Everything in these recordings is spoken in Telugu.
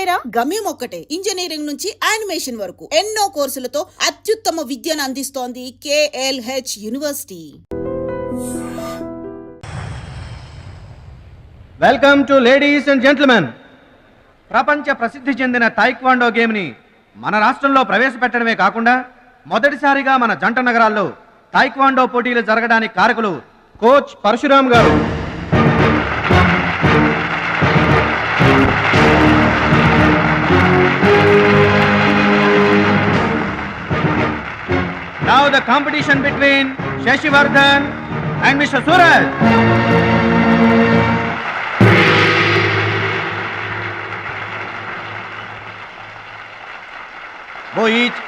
అరేరా గమ్యం ఒక్కటే, ఇంజనీరింగ్ నుంచి యానిమేషన్ వరకు ఎన్నో కోర్సులతో అత్యుత్తమ విద్యను అందిస్తోంది KLH university. Welcome to ladies and gentlemen. ప్రపంచ ప్రసిద్ధి చెందిన టైక్వాండో గేమ్ని మన రాష్ట్రంలో ప్రవేశపెట్టడమే కాకుండా మొదటిసారిగా మన జంట నగరాల్లో టైక్వాండో పోటీలు జరగడానికి కారకులు కోచ్ పరశురామ్ గారు. Now the competition between Shashivardhan and Mr. Suraj. Go each.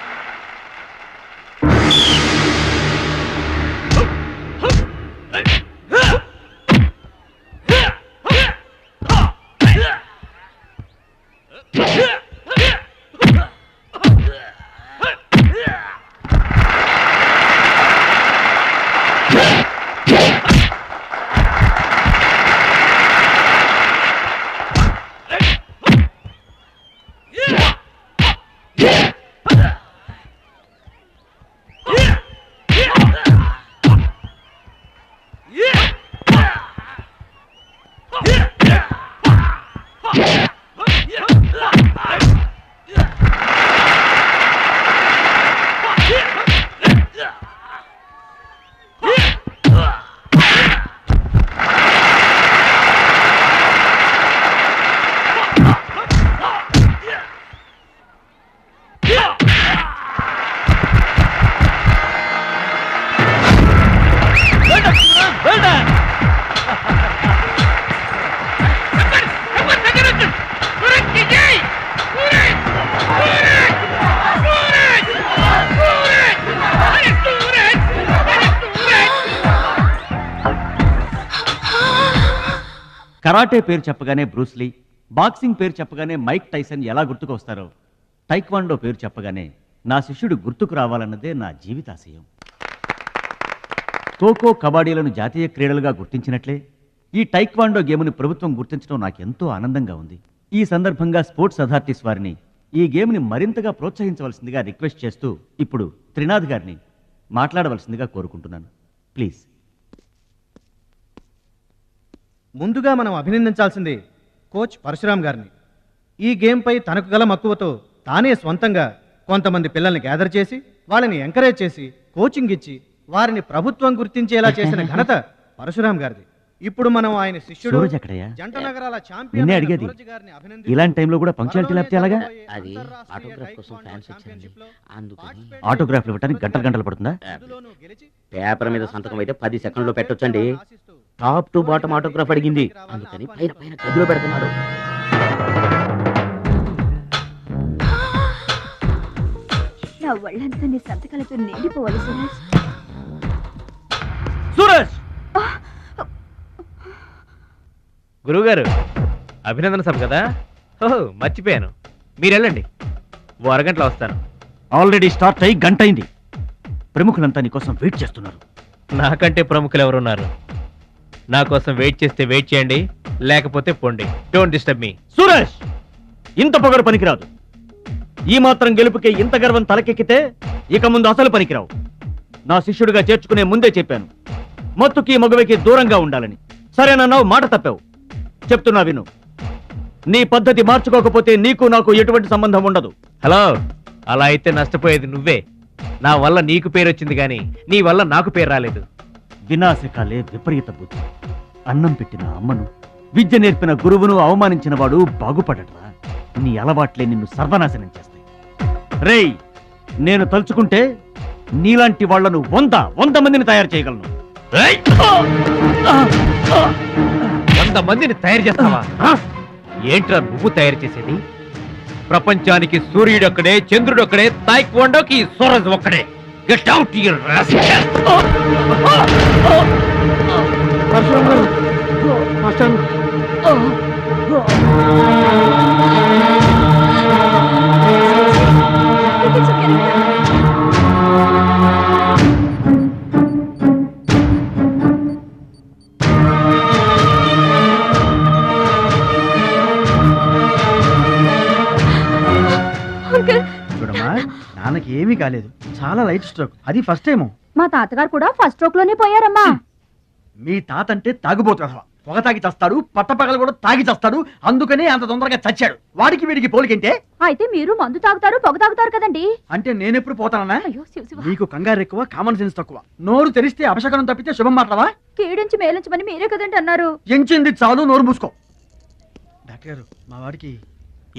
Karate పేరు చెప్పగానే బ్రూస్లీ, బాక్సింగ్ పేరు చెప్పగానే మైక్ టైసన్ ఎలా గుర్తుకు వస్తారో, టైక్వాండో పేరు చెప్పగానే నా శిష్యుడు గుర్తుకు రావాలన్నదే నా జీవితాశయం. ఖోఖో, కబడ్డీలను జాతీయ క్రీడలుగా గుర్తించినట్లే ఈ టైక్వాండో గేమ్ని ప్రభుత్వం గుర్తించడం నాకెంతో ఆనందంగా ఉంది. ఈ సందర్భంగా స్పోర్ట్స్ అథారిటీస్ వారిని ఈ గేమ్ని మరింతగా ప్రోత్సహించవలసిందిగా రిక్వెస్ట్ చేస్తూ ఇప్పుడు త్రినాథ్ గారిని మాట్లాడవలసిందిగా కోరుకుంటున్నాను. ప్లీజ్. ముందుగా మనం అభినందించాల్సింది కోచ్ పరశురామ్ గారిని. ఈ గేమ్పై తనకు గల మక్కువతో తానే స్వంతంగా కొంతమంది పిల్లల్ని గ్యాదర్ చేసి వాళ్ళని ఎంకరేజ్ చేసి కోచింగ్ ఇచ్చి వారిని ప్రభుత్వం గుర్తించేలా చేసిన ఘనత పరశురామ్ గారిది. ఇప్పుడు మనం ఆయన శిష్యుడు జంట నగరాల ఛాంపియన్ అడిగేది ఇలాంటి టైంలో కూడా పంక్చువాలిటీ లేకపోతే ఎలాగా? అది ఆటోగ్రాఫ్ కోసం ఫ్యాన్స్ వచ్చారండి, అందుకని. ఆటోగ్రాఫ్లు ఇవ్వడానికి గంటలు పడుతుందా? పేపర్ మీద సంతకం అయితే 10 సెకండ్లో పెట్టొచ్చండి. టాప్ టు బాటమ్ ఆటోగ్రాఫ్ అడిగింది, అందుకని పైన పైన గదిలో పెడుతున్నాడు. నా ఒళ్ళంతా నీ సంతకాలతో నిండిపోవాలి సురేష్. సురేష్! గురువుగారు, అభినందన సభ కదా? ఓహో, మర్చిపోయాను. మీరు వెళ్ళండి, ఓ అరగంటలో వస్తాను. ఆల్రెడీ స్టార్ట్ అయ్యి గంట అయింది. ప్రముఖులంతా నీకోసం వెయిట్ చేస్తున్నారు. నాకంటే ప్రముఖులు ఎవరున్నారు? నా కోసం వెయిట్ చేస్తే వెయిట్ చేయండి, లేకపోతే పొండి. Don't disturb me. సురేష్, ఇంత పొగరు పనికిరాదు. ఈ మాత్రం గెలుపుకే ఇంత గర్వం తలకెక్కితే ఇక ముందు అసలు పనికిరావు. నా శిష్యుడిగా చేర్చుకునే ముందే చెప్పాను, మత్తుకి మగవకి దూరంగా ఉండాలని. సరేనన్నావు, మాట తప్పావు. చెప్తున్నా విను, నీ పద్ధతి మార్చుకోకపోతే నీకు నాకు ఎటువంటి సంబంధం ఉండదు. హలో, అలా అయితే నష్టపోయేది నువ్వే. నా వల్ల నీకు పేరు వచ్చింది కానీ నీ వల్ల నాకు పేరు రాలేదు. వినాశకాలే విపరీత బుద్ధి. అన్నం పెట్టిన అమ్మను, విద్య నేర్పిన గురువును అవమానించిన వాడు బాగుపడటరా? నీ అలవాట్లే నిన్ను సర్వనాశనం చేస్తాయి. రేయ్, నేను తలుచుకుంటే నీలాంటి వాళ్లను 100 మందిని తయారు చేయగలను. 100 మందిని తయారు చేస్తావా? ఏంట్రా నువ్వు తయారు చేసేది? ప్రపంచానికి సూర్యుడొక్కడే, చంద్రుడొక్కడే, టైక్వాండోకి సూరజ్ ఒక్కడే. Get out your rascal. తనకి ఏమీ కాలేదు, చాలా లైట్ స్ట్రోక్, అది ఫస్ట్ టైము. మా తాతగారు కూడా ఫస్ట్ స్ట్రోక్ లోనే పోయారమ్మా. మీ తాత అంటే తాగుబోతు, పొగ తాగి చస్తాడు, పట్టపగలు కూడా తాగి చస్తాడు, అందుకనే అంత తొందరగా చచ్చాడు. వాడికి వీడికి పోలికంటే. అయితే మీరు మందు తాగుతారు, పొగ తాగుతారు కదండి. అంటే నేనెప్పుడు పోతానన్నా? అయ్యో శివ శివ. నీకు కంగారు ఎక్కువ, కామన్ సెన్స్ తక్కువ. నోరు తెరిస్తే అపశకనం తప్పితే శుభం మాట్లాడవా? కీడించి మేలించమని మీరే కదండి అన్నారు. ఎంచింది చాలు, నోరు మూసుకో. డాక్టర్ గారు, మా వాడికి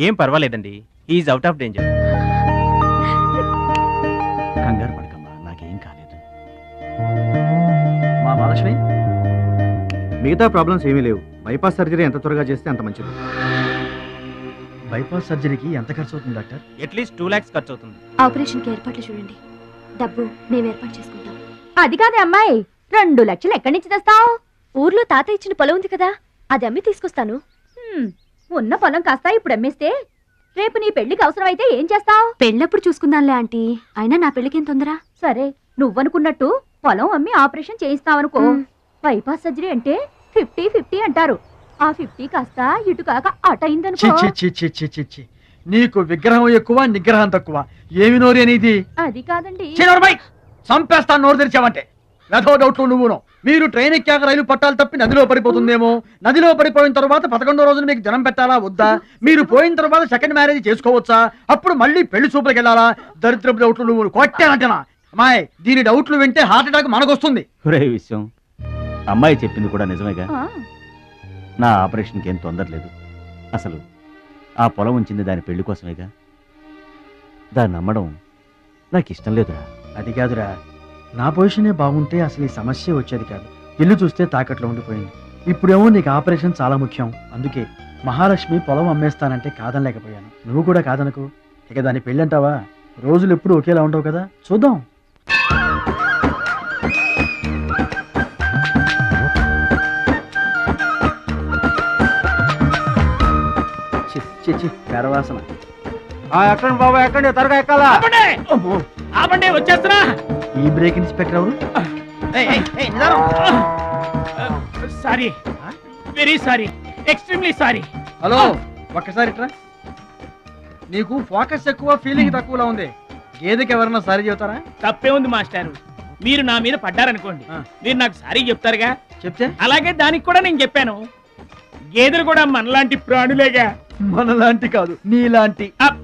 ఏం పర్వాలేదండి, ఈజ్ అవుట్ ఆఫ్ డేంజర్. కంగారు పడకమ్మా, నాకేం కాలేదు. మా మహాలక్ష్మి, మిగతా ప్రాబ్లమ్స్ ఏమీ లేవు. బైపాస్ సర్జరీ ఎంత త్వరగా చేస్తే అంత మంచిది. బైపాస్ సర్జరీకి ఎంత ఖర్చు అవుతుంది డాక్టర్? అట్లీస్ట్ 2 lakhs ఖర్చు అవుతుంది. ఆపరేషన్ కి ఏర్పాట్లు చూడండి, డబ్బు మేము ఏర్పాటు చేసుకుంటాం. అది కాదే అమ్మాయి, 2 లక్షలు ఎక్కడి నుంచి తెస్తావు? ఊర్లో తాత ఇచ్చిన పొలం ఉంది కదా, అది అమ్మి తీసుకొస్తాను. ఉన్న పొలం కాస్త ఇప్పుడు అమ్మేస్తే రేపు నీ పెళ్లికి అవసరం అయితే ఏం చేస్తావు? పెళ్ళప్పుడు చూసుకుందాంలే ఆంటీ, అయినా నా పెళ్లికేం తొందర. సరే, నువ్వనుకున్నట్టు పొలం అమ్మి ఆపరేషన్ చేయిస్తావనుకో. బైపాస్ సర్జరీ అంటే 50-50 అంటారు. ఆ 50 కాస్త ఇటు కాక అటైందనుకో. నీకు విగ్రహం ఎక్కువ, నిగ్రహం తక్కువ. ఏమి నోరు అనేది? అది కాదండి. చంపేస్తాను నోరు తెరిచావంటే. వెధో డౌట్లు నువ్వును. మీరు ట్రైన్ ఎక్కాక రైలు పట్టాలు తప్పి నదిలో పడిపోతుందేమో. నదిలో పడిపోయిన తర్వాత 11వ రోజున మీకు జనం పెట్టాలా వద్దా? మీరు పోయిన తర్వాత సెకండ్ మ్యారేజ్ చేసుకోవచ్చా? అప్పుడు మళ్ళీ పెళ్లి చూపులకు వెళ్ళాలా? దరిద్రపు డౌట్లు నువ్వు కొట్టానంటేనా? అమ్మాయి, దీని డౌట్లు వింటే హార్ట్ అటాక్ మనకొస్తుంది. ఒరే విషయం, అమ్మాయి చెప్పింది కూడా నిజమేగా. ఆ, నా ఆపరేషన్కి ఏం తొందర లేదు. అసలు ఆ పొలం ఉంచింది దాని పెళ్లి కోసమేగా. దాన్ని నమ్మడం నాకు ఇష్టం లేదురా. అది కాదురా, నా పొజిషనే బాగుంటే అసలు ఈ సమస్య వచ్చేది కాదు. ఇల్లు చూస్తే తాకట్లో ఉండిపోయింది. ఇప్పుడేమో నీకు ఆపరేషన్ చాలా ముఖ్యం. అందుకే మహాలక్ష్మి పొలం అమ్మేస్తానంటే కాదనలేకపోయాను. నువ్వు కూడా కాదనకు. ఇక దాని పెళ్ళంటావా? రోజులు ఎప్పుడు ఒకేలా ఉండవు కదా, చూద్దాం. పెరవాసన. ఎక్కండి బాబు, ఎక్కండి, త్వరగా ఎక్కాలా. ఆపండి, వచ్చేస్తున్నా. ఈ బ్రేక్ ఇన్స్పెక్టర్ ఎవరు? Sorry, very sorry, extremely sorry. Hello, ఒక్కసారి ఇట్రా. నీకు ఫోకస్ ఎక్కువ, ఫీలింగ్ తక్కువలా ఉంది. గేదెకి ఎవరన్నా సారీ చెబుతారా? తప్పే ఉంది మాస్టారు. మీరు నా మీద పడ్డారనుకోండి, మీరు నాకు సారీ చెప్తారుగా. చెప్తే అలాగే దానికి కూడా నేను చెప్పాను. గేదెలు కూడా మనలాంటి ప్రాణులేగా. మనలాంటి కాదు, నీలాంటి. అప్.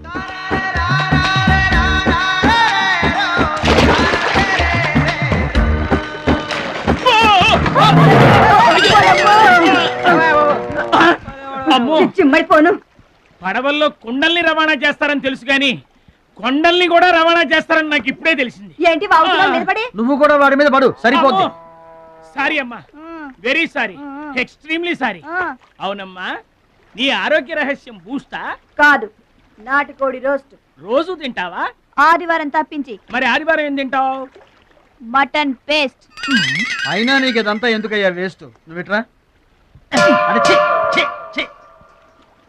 అమ్మో, చిమ్మైపోను. పడవల్లో కుండల్ని రవాణా చేస్తారని తెలుసు గాని కొండల్ని కూడా రవాణా చేస్తారని నాకు ఇప్పుడే తెలిసింది. ఏంటి వాగుతున్నావు నిలబడి? నువ్వు కూడా వాడి మీద పడు, సరిపోద్ది. సారీ అమ్మా, వెరీ సారీ, ఎక్స్ట్రీమ్లీ సారీ. అవునమ్మా, నీ ఆరోగ్య రహస్యం బూస్టా? కాదు, నాటుకోడి రోస్ట్. రోజు తింటావా? ఆదివారం తప్పించి. మరి ఆదివారం ఏం తింటావు? Mutton paste. అయినా నీకు ఇదంతా ఎందుకయ్యా వేస్ట్? నువ్వు ఇట్రా. అరే, ఛీ, ఛీ, ఛీ.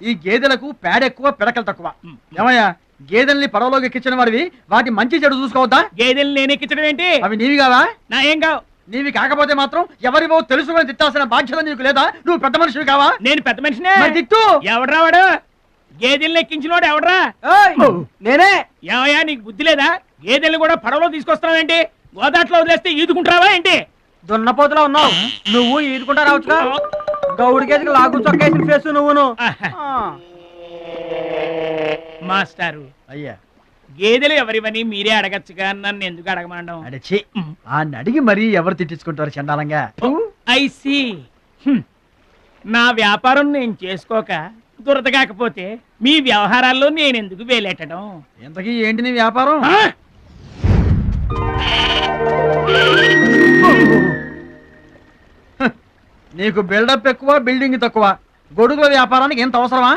ఈ గేదెలకు పేడ ఎక్కువ, పిడకలు తక్కువ. ఏమయ్యా, గేదెల్ని పడవలోకి ఎక్కించిన వాడివి, వాటి మంచి చెడు చూసుకోవద్దా? గేదెల్ని నేను ఎక్కించడం ఏంటి? అవి నీవి కావా? నా ఏం కావు. నీవి కాకపోతే మాత్రం ఎవరివో తెలుసుకొని తిట్టాల్సిన బాధ్యత నీకు లేదా? నువ్వు పెద్ద మనిషివి కావా? నేను పెద్ద మనిషినే. మరి తిట్టు. ఎవడ్రా వాడు? గేదెల్ని ఎక్కించినోడు ఎవడ్రా? నేనే. ఏమయ్యా, నీకు బుద్ధి లేదా? గేదెల్ని కూడా పడవలో తీసుకొస్తున్నావేంటి? గోదాట్లో వదిలేస్తే ఈదుకుంటావా ఏంటి? దున్నపోతులో ఉన్నావు నువ్వు, ఈదుకుంటా రావచ్చుగా. గౌడి గేదెకి లాగు చొక్కేసిన ఫేస్ నువ్వును. మాస్టారు, అయ్యా, గేదెలు ఎవరివని మీరే అడగచ్చుగా, నన్ను ఎందుకు అడగమండం? అడచి ఆ నడిగి మరీ ఎవరు తిట్టించుకుంటారు చండాలంగా? I see. నా వ్యాపారం నేను చేసుకోక దురద కాకపోతే మీ వ్యవహారాల్లో నేను ఎందుకు వేలెట్టడం? ఇంతకీ ఏంటి నీ వ్యాపారం? నీకు బిల్డప్ ఎక్కువ, బిల్డింగ్ తక్కువ. గొడుగుల వ్యాపారానికి ఎంత అవసరమా?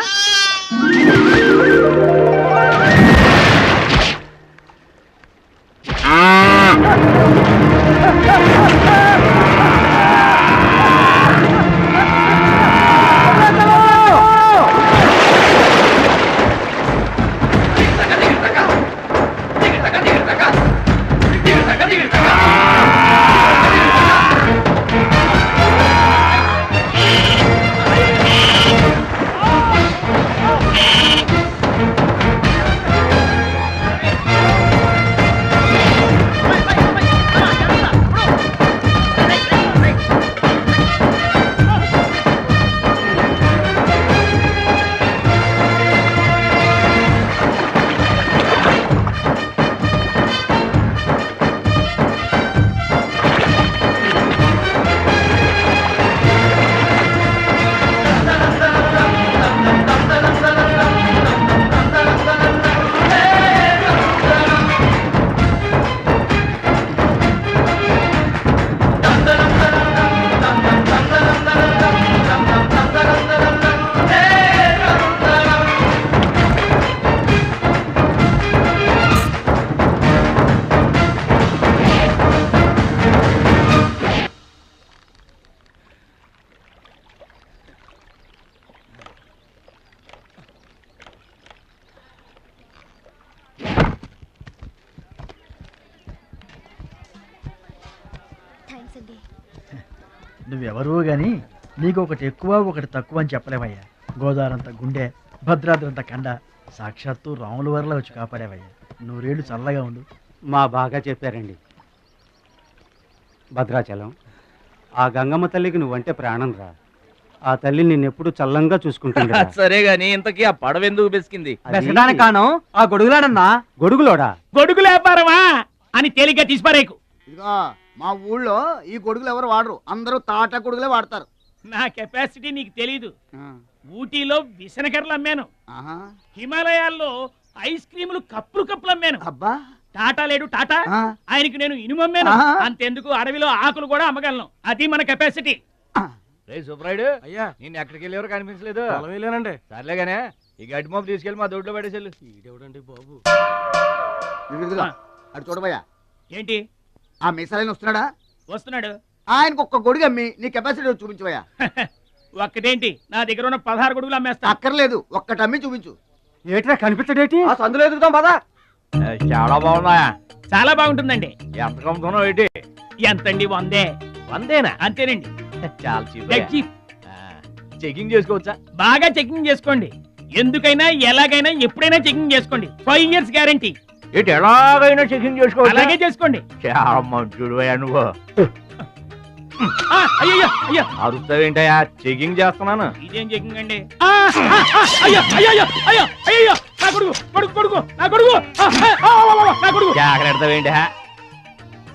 నువ్వెవరూ గాని నీకు ఒకటి ఎక్కువ ఒకటి తక్కువ అని చెప్పలేవయ్యా. గోదావరంత గుండె, భద్రాద్రంత కండ, సాక్షాత్తు రాముల వారిలో వచ్చి కాపాడేవయ్యా. నూరేళ్ళు చల్లగా ఉండు. మా బాగా చెప్పారండి. భద్రాచలం, ఆ గంగమ్మ తల్లికి నువ్వంటే ప్రాణం రా. ఆ తల్లి నిన్నెప్పుడు చల్లంగా చూసుకుంటుంది. సరే గాని ఇంతకీ ఆ పడవ ఎందుకు బెసికింది? బెసడానికి కాను ఆ గొడుగులాడన్నా. గొడుగులోడా? గొడుగులు వ్యాపారమా అని తేలిగ్గా తీసిపారేకు. ఇదిగో మా ఊళ్ళో ఈ గొడుగులు ఎవరు వాడరు, అందరూ తాటా గొడుగులే వాడతారు. నా కెపాసిటీ నీకు తెలీదు. ఊటీలో విసనకర్రలు అమ్మాను, హిమాలయాల్లో ఐస్ క్రీములు కప్పులు అమ్మాను. అబ్బా, టాటా లేడు టాటా, ఆయనకి నేను ఇనుము అమ్మాను. అంతెందుకు అడవిలో ఆకులు కూడా అమ్మగలను. అది మన కెపాసిటీ. సుబ్రాయుడు అయ్యా, నేను ఎక్కడికి వెళ్ళేవారు కనిపించలేదు. వెళ్ళానండి. సర్లేగానే ఈ గడ్డి మోపు తీసుకెళ్ళి మా దొడ్లో పడేసేళ్ళు. ఈడేవడండి బాబు. అటు చూడబోయా. ఏంటి? ఆ మిసలైన వస్తున్నాడా? వస్తున్నాడు. ఆయనకు ఒక్క గొడుగు అమ్మి నీ కెపాసిటీ చూపించబోయా. ఒక్కటేంటి, నా దగ్గర ఉన్న 16 గొడుగులు అమ్మేస్తా. అక్కర్లేదు, ఒక్కటి అమ్మి చూపించు. ఏట్రా కనిపించడేటి? ఆ సందులో ఎదుగుతాం పదా. చాలా బాగున్నాయా? చాలా బాగుంటుందండి. ఎంత కమ్ముతున్నావు ఏంటి? ఎంతండి? 100. 100 అంతేనండి. చాలా చీప్. చెకింగ్ చేసుకోవచ్చా? బాగా చెకింగ్ చేసుకోండి. ఎందుకైనా ఎలాగైనా ఎప్పుడైనా చెకింగ్ చేసుకోండి. 5 years గ్యారంటీ. ఏంటి ఎలాగైనా చెకింగ్ చేసుకోవచ్చు? అలాగే చేసుకోండి. చాలా మంచుడు నువ్వు. అయ్యో అయ్యో, అరుస్తావేంటయ్యా? చెకింగ్ చేస్తున్నాను. ఇదేం చెకింగ్ అండి? అయ్యో అయ్యో అయ్యో అయ్యో, నా కొడుకు కొడుకు కొడుకు నా కొడుకు నా కొడుకు. జాగ్రత్తవేంటి?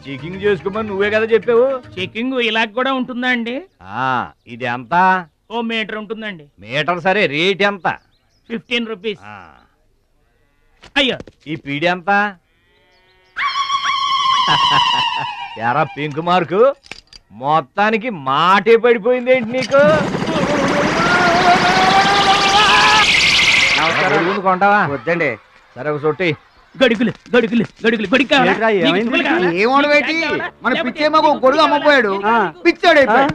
చెకింగ్ చేసుకోమని నువ్వే కదా చెప్పావు. చెకింగ్ ఇలా కూడా ఉంటుందా అండి? ఇది ఎంత? ఓ మీటర్ ఉంటుందండి. మీటర్ సరే, రేట్ ఎంత? 15 rupees. అయ్యో, ఈ పీడి ఎంత? ఎరా పింక్ మార్కు, మొత్తానికి మాటే పడిపోయింది ఏంటి నీకు? కొంటావా? వద్దండి. సరే ఒక సొట్టి. గడుగులు గడుగులు గడుగులు గొడుగు కావాలా? నీకు పుల్ల కావాలా? ఏమోడబెట్టి మన పిచ్చేమో గొడుగు అమ్మపోయాడు, పిచ్చాడు అయిపోయాడు.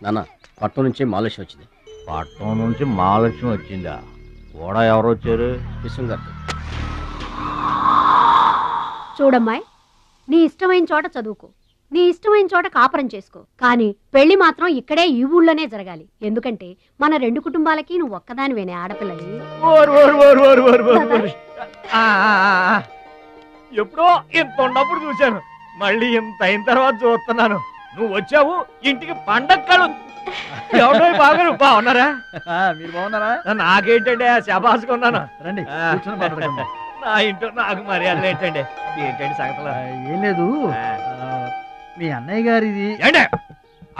నాన్న పట్నం నుంచి మాలేష్ వచ్చింది. పట్నం నుంచి మహాలక్ష్మి వచ్చిందా? కూడా ఎవరు వచ్చారు? విశ్వంగారు. చూడమ్మాయి, నీ ఇష్టమైన చోట చదువుకో, నీ ఇష్టమైన చోట కాపురం చేసుకో, కానీ పెళ్లి మాత్రం ఇక్కడే ఈ ఊళ్ళోనే జరగాలి. ఎందుకంటే మన 2 కుటుంబాలకి నువ్వు ఒక్కదానివేనే ఆడపిల్లని. ఎప్పుడో ఇంత ఉన్నప్పుడు చూశాను, మళ్ళీ ఇంత అయిన తర్వాత చూస్తున్నాను. నువ్వు వచ్చావు ఇంటికి పండగ కలు. ఎవడో బాగారు బాగున్నారా? మీరు బాగున్నారా? నాకేంటండి శబాసుకున్నాను. రండి కూర్చొని మాట్లాడుకుందాం. నా ఇంట్లో నాకు మర్యాదలు ఏంటండి? ఏంటండి సంగతులు? ఏం లేదు, మీ అన్నయ్య గారిది. ఏంటే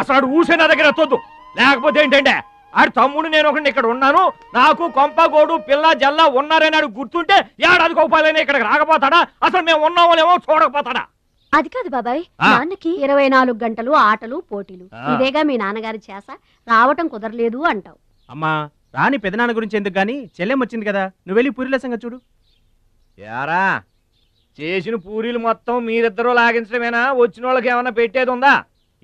అసలు ఆడు ఊసే నా దగ్గర ఎత్తొద్దు. లేకపోతే ఏంటంటే ఆడు తమ్ముడు నేను ఒకటి ఇక్కడ ఉన్నాను, నాకు కొంప గోడు పిల్ల జల్ల ఉన్నారని ఆడు గుర్తుంటే ఏడాది కోపాలని ఇక్కడికి రాకపోతాడా? అసలు మేము ఉన్నామోలేమో చూడకపోతాడా? అది కాదు బాబాయ్, నాన్నకి 24 గంటలు ఆటలు పోటీలు, ఇదేగా మీ నాన్నగారి చేస. రావటం కుదరలేదు అంటావు. అమ్మా రాని పెదనాన్న గురించి ఎందుకు గాని, చెల్లెం వచ్చింది కదా, నువ్వు వెళ్ళి పూరిల సంగతి చూడు. యారా చేసిన పూరీలు మొత్తం మీరిద్దరూ లాగించడమేనా? వచ్చిన వాళ్ళకి ఏమన్నా పెట్టేది ఉందా?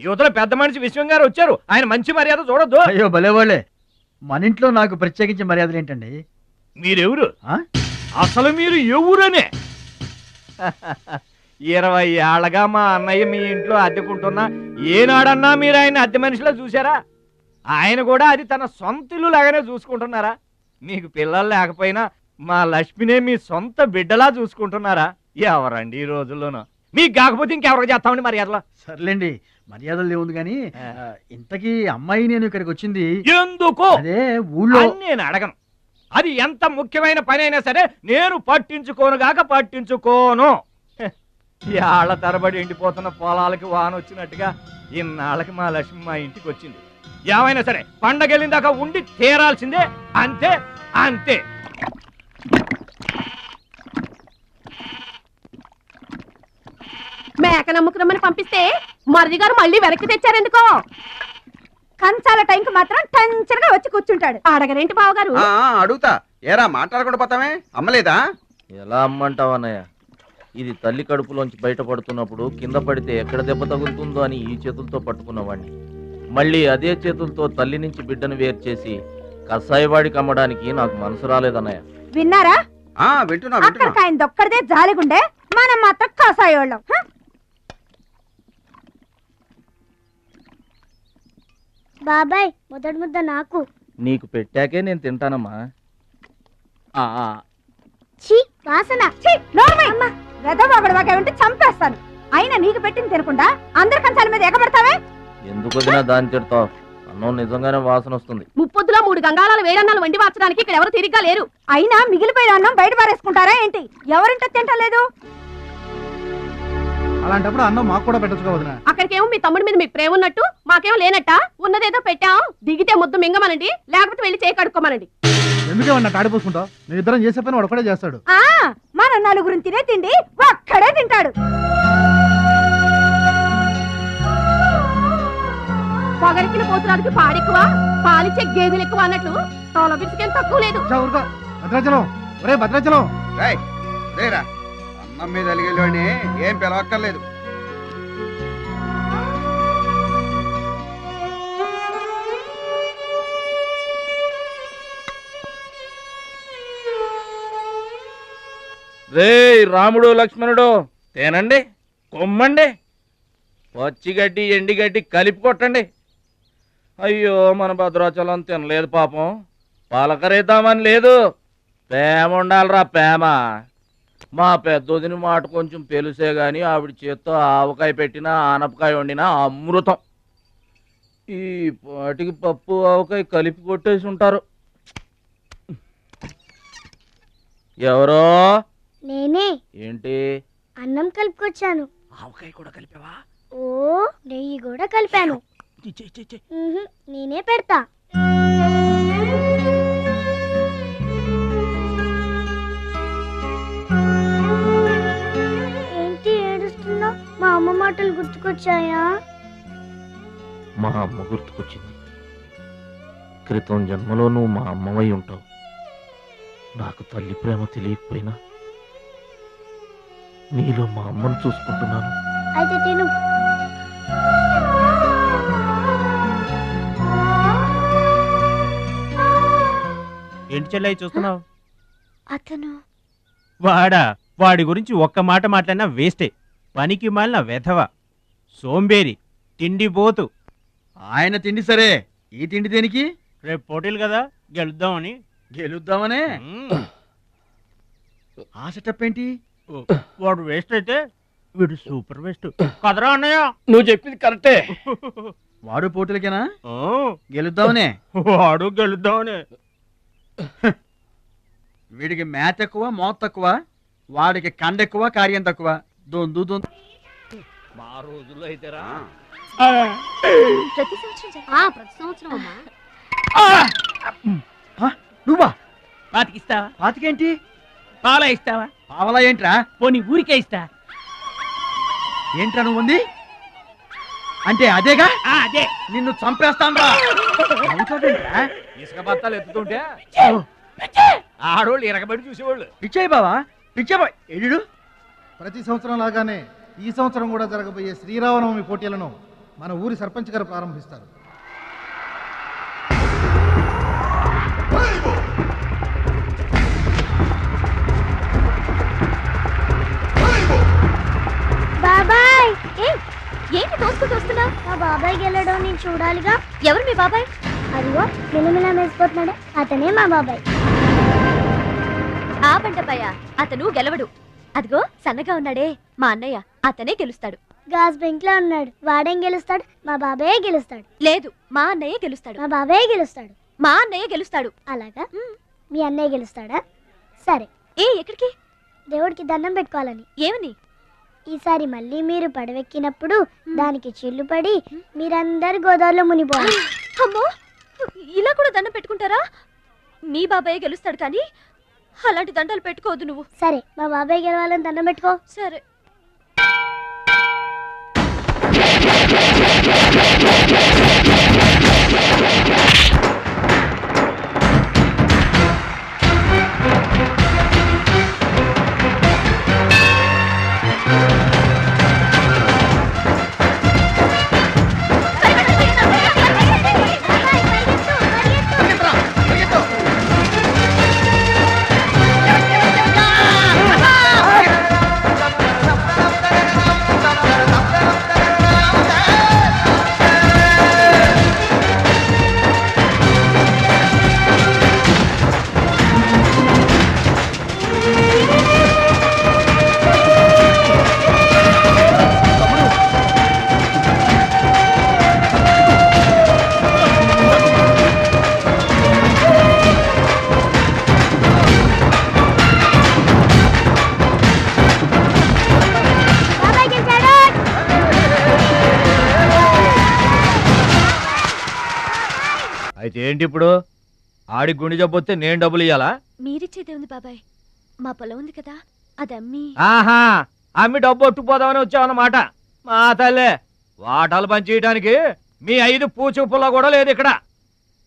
యువతలో పెద్ద మనిషి విశ్వం గారు వచ్చారు, ఆయన మంచి మర్యాద చూడొద్దు. అయ్యో భలేవాళ్ళే, మన ఇంట్లో నాకు ప్రత్యేకించి మర్యాదలు ఏంటండి? మీరెవరు అసలు? మీరు ఎవరనే? 20 ఏళ్ళగా మా అన్నయ్య మీ ఇంట్లో అద్దెకుంటున్నా ఏనాడన్నా మీరు ఆయన అద్దె మనిషిలో చూసారా? ఆయన కూడా అది తన సొంత ఇల్లు లాగానే చూసుకుంటున్నారా? మీకు పిల్లలు లేకపోయినా మా లక్ష్మినే మీ సొంత బిడ్డలా చూసుకుంటున్నారా? ఎవరండి ఈ రోజుల్లోనూ? మీకు కాకపోతే ఇంకెవరికి చేస్తామండి మర్యాదలో? సర్లేండి, మర్యాదలు లేవుంది కానీ ఇంతకీ అమ్మాయి నేను ఇక్కడికి వచ్చింది ఎందుకు? అదే ఊళ్ళో. నేను అడగను. అది ఎంత ముఖ్యమైన పని అయినా సరే నేను పట్టించుకోను గాక పట్టించుకోను. ఏళ్ల తరబడి ఎండిపోతున్న పొలాలకి వాన వచ్చినట్టుగా ఇన్నాళ్ళకి మా లక్ష్మి మా ఇంటికి వచ్చింది. ఏమైనా సరే పండగెళ్ళిన దాకా ఉండి తీరాల్సిందే, అంతే అంతే. మేక నమ్ముకురమ్మని పంపిస్తే మరిది గారు మళ్ళీ వెనక్కి తెచ్చారెందుకో? కంచాల టైంకి మాత్రం టంచరగా వచ్చి కూర్చుంటాడు. అడగరేంటి బావగారు? అడుగుతా. ఏరా మాట్లాడకుండా పోతామే? అమ్మలేదా? ఎలా అమ్మంటావన్నయ్య? ఇది తల్లి కడుపులోంచి బయటపడుతున్నప్పుడు కింద పడితే ఎక్కడ దెబ్బ తగులుతుందో అని ఈ చేతులతో పట్టుకున్నవాడిని, మళ్ళీ అదే చేతులతో తల్లి నుంచి బిడ్డను వేరు చేసి కసాయివాడికి అమ్మడానికి నాకు మనసు రాలేదన్నయ్య. విన్నారా? వింటున్నా. అక్కడికి ఆయన దొక్కడిదే జాలిగుండే, మనం మాత్రం కసాయోళ్ళం. బాబాయ్ మొదటి ముద్ద నాకు. నీకు పెట్టాకే నేను తింటానమ్మా. ఛీ వాసన. వెదవాగడవాగేమంటే చంపేస్తాను. అయినా నీకు పెట్టింది తినకుండా అందరి కంచాల మీద ఎగబడతావే. ఎందుకు వదినా దాన్ని తిడతావు? అన్నం నిజంగానే వాసన వస్తుంది. ముప్పొద్దులో 3 గంగాళాల వేడన్నాలు వండి మార్చడానికి ఇక్కడ ఎవరు తిరిగ్గా లేరు. అయినా మిగిలిపోయిన అన్నం బయట పారేసుకుంటారా ఏంటి? ఎవరింటో తింటలేదు. అలాంటప్పుడు అన్నం మాకు కూడా పెట్టచ్చు వదిన. అక్కడికేమో మీ తమ్ముడి మీద మీకు ప్రేమ ఉన్నట్టు మాకేమో లేనట్ట. ఉన్నదేదో పెట్టాం, దిగితే ముద్దు మింగమనండి, లేకపోతే వెళ్ళి చేయి కడుక్కోమనండి. ఎందుకేమన్నా తాడిపోసుకుంటావు? నేను ఇద్దరం చేసే పని వాడు ఒకటే చేస్తాడు. మన నలుగురిని తినే తిండి ఒక్కడే తింటాడు. పొగరికిన పోతురానికి పాడెక్కువ, పాలిచ్చే గేదెలు ఎక్కువ అన్నట్లు తోల బిడ్డకేం తక్కువ లేదు. భద్రాచలం, ఒరే భద్రాచలం. రేరా అన్నం మీద అలిగేలోని ఏం పిలవక్కర్లేదు. రే రాముడు లక్ష్మణుడు తేనండి, కొమ్మండి, పచ్చిగడ్డి ఎండిగడ్డి కలిపి కొట్టండి. అయ్యో మన భద్రాచలం తినలేదు పాపం, పలకరేద్దామని లేదు. ప్రేమ ఉండాలిరా ప్రేమ. మా పెద్దోదిని మాట కొంచెం పెలుసే గాని ఆవిడ చేత్తో ఆవకాయ పెట్టినా ఆనపకాయ వండినా అమృతం. ఈ పాటికి పప్పు ఆవకాయ కలిపి కొట్టేసి ఉంటారు. ఎవరో? నేనే. ఏంటి? అన్నం కలుపుకొచ్చాను. ఆవకాయ కూడా కలిపావా? ఓ నెయ్యి కూడా కలిపాను. నేనే పెడతా. ఏంటి ఏడుస్తున్నావు? మా అమ్మ మాటలు గుర్తుకొచ్చాయా? మా అమ్మ గుర్తుకొచ్చింది. క్రితం జన్మలో నువ్వు మా అమ్మవై ఉంటావు. నాకు తల్లి ప్రేమ తెలియకపోయినా నీలో మా అమ్మను చూసుకుంటున్నాను. అయితే తిను. ఏంటి చెల్లయ్య చూస్తున్నావు? అతను వాడి గురించి ఒక్క మాట మాట్లాడినా వేస్టే. పనికి మాలిన వెధవ, సోంబేరి, తిండి పోతు. ఆయన తిండి సరే, ఈ తిండి దేనికి? రేపు పోటీలు కదా, గెలుద్దామని. గెలుద్దామనే? ఆ సెటప్ ఏంటి? వాడు వేస్ట్ అయితే వీడు సూపర్ వేస్ట్ కదరా అన్నయ్య. నువ్వు చెప్పింది కరెక్టే. వాడు పోటీలకేనా? గెలుద్దామనే? వాడు గెలుద్దామనే. వీడికి మ్యాథ్ ఎక్కువ, మోత్ తక్కువ. వాడికి కండ ఎక్కువ, కార్యం తక్కువ. దొందు దొందు. మా రోజుల్లో అయితేరా ప్రతి సంవత్సరం అమ్మా. నువ్వా? పాతికిస్తావా? పాతికేంటి? పావలా ఇస్తావా? పావలా ఏంట్రా? పోనీ ఊరికే ఇస్తా. ఏంట్రా నువ్వు ఉంది అంటే? అదేగా అదే. నిన్ను చంపేస్తాను. ఇసుక బత్తాలు ఎత్తుతుంటే ఆడోళ్ళు ఇరగబడి చూసేవాళ్ళు. పిచ్చాయి బావా, పిచ్చాయి ఎడు. ప్రతి సంవత్సరం లాగానే ఈ సంవత్సరం కూడా జరగబోయే శ్రీరామనవమి పోటీలను మన ఊరి సర్పంచ్ గారు ప్రారంభిస్తారు. బాబాయ్ ఏంటి తోసుకుంటూ వస్తున్నా? మా బాబాయ్ గెలడం నేను చూడాలిగా. ఎవరు మీ బాబాయ్? అదిగో మిలమిలా మెరిసిపోతున్నాడే, అతనే మా బాబాయ్. ఆ బండపయ్య, అతను గెలవడు. అదిగో సన్నగా ఉన్నాడే మా అన్నయ్య, అతనే గెలుస్తాడు. గాజ్ బెంక్ లో ఉన్నాడు, వాడేం గెలుస్తాడు? మా బాబాయ్ గెలుస్తాడు. లేదు, మా అన్నయ్య గెలుస్తాడు. మా బాబాయ్ గెలుస్తాడు. మా అన్నయ్య గెలుస్తాడు. అలాగా? మీ అన్నయ్య గెలుస్తాడా? సరే. ఎక్కడికి? దేవుడికి దండం పెట్టుకోవాలని. ఏమని? ఈసారి మళ్ళీ మీరు పడవెక్కినప్పుడు దానికి చిల్లు పడి మీరందరు గోదావరిలో మునిపోవాలి. అమ్మో, ఇలా కూడా దండం పెట్టుకుంటారా? మీ బాబాయ్ గెలుస్తాడు కానీ అలాంటి దండాలు పెట్టుకోవద్దు నువ్వు. సరే, మా బాబాయ్ గెలవాలని దండం పెట్టుకో. సరే. ఏంటి ఇప్పుడు ఆడి గుండె జబ్బొస్తే నేను డబ్బులు ఇయ్యాలా? మీరిచ్చేదే ఉంది బాబాయ్, మా పొలం ఉంది కదా అది అమ్మి. ఆహా, అమ్మి డబ్బు ఒట్టుకుపోదామని వచ్చావన్నమాట. మా తల్లే, వాటాలు పంచేయటానికి మీ 5 పూచి పుల్ల కూడా లేదు ఇక్కడ.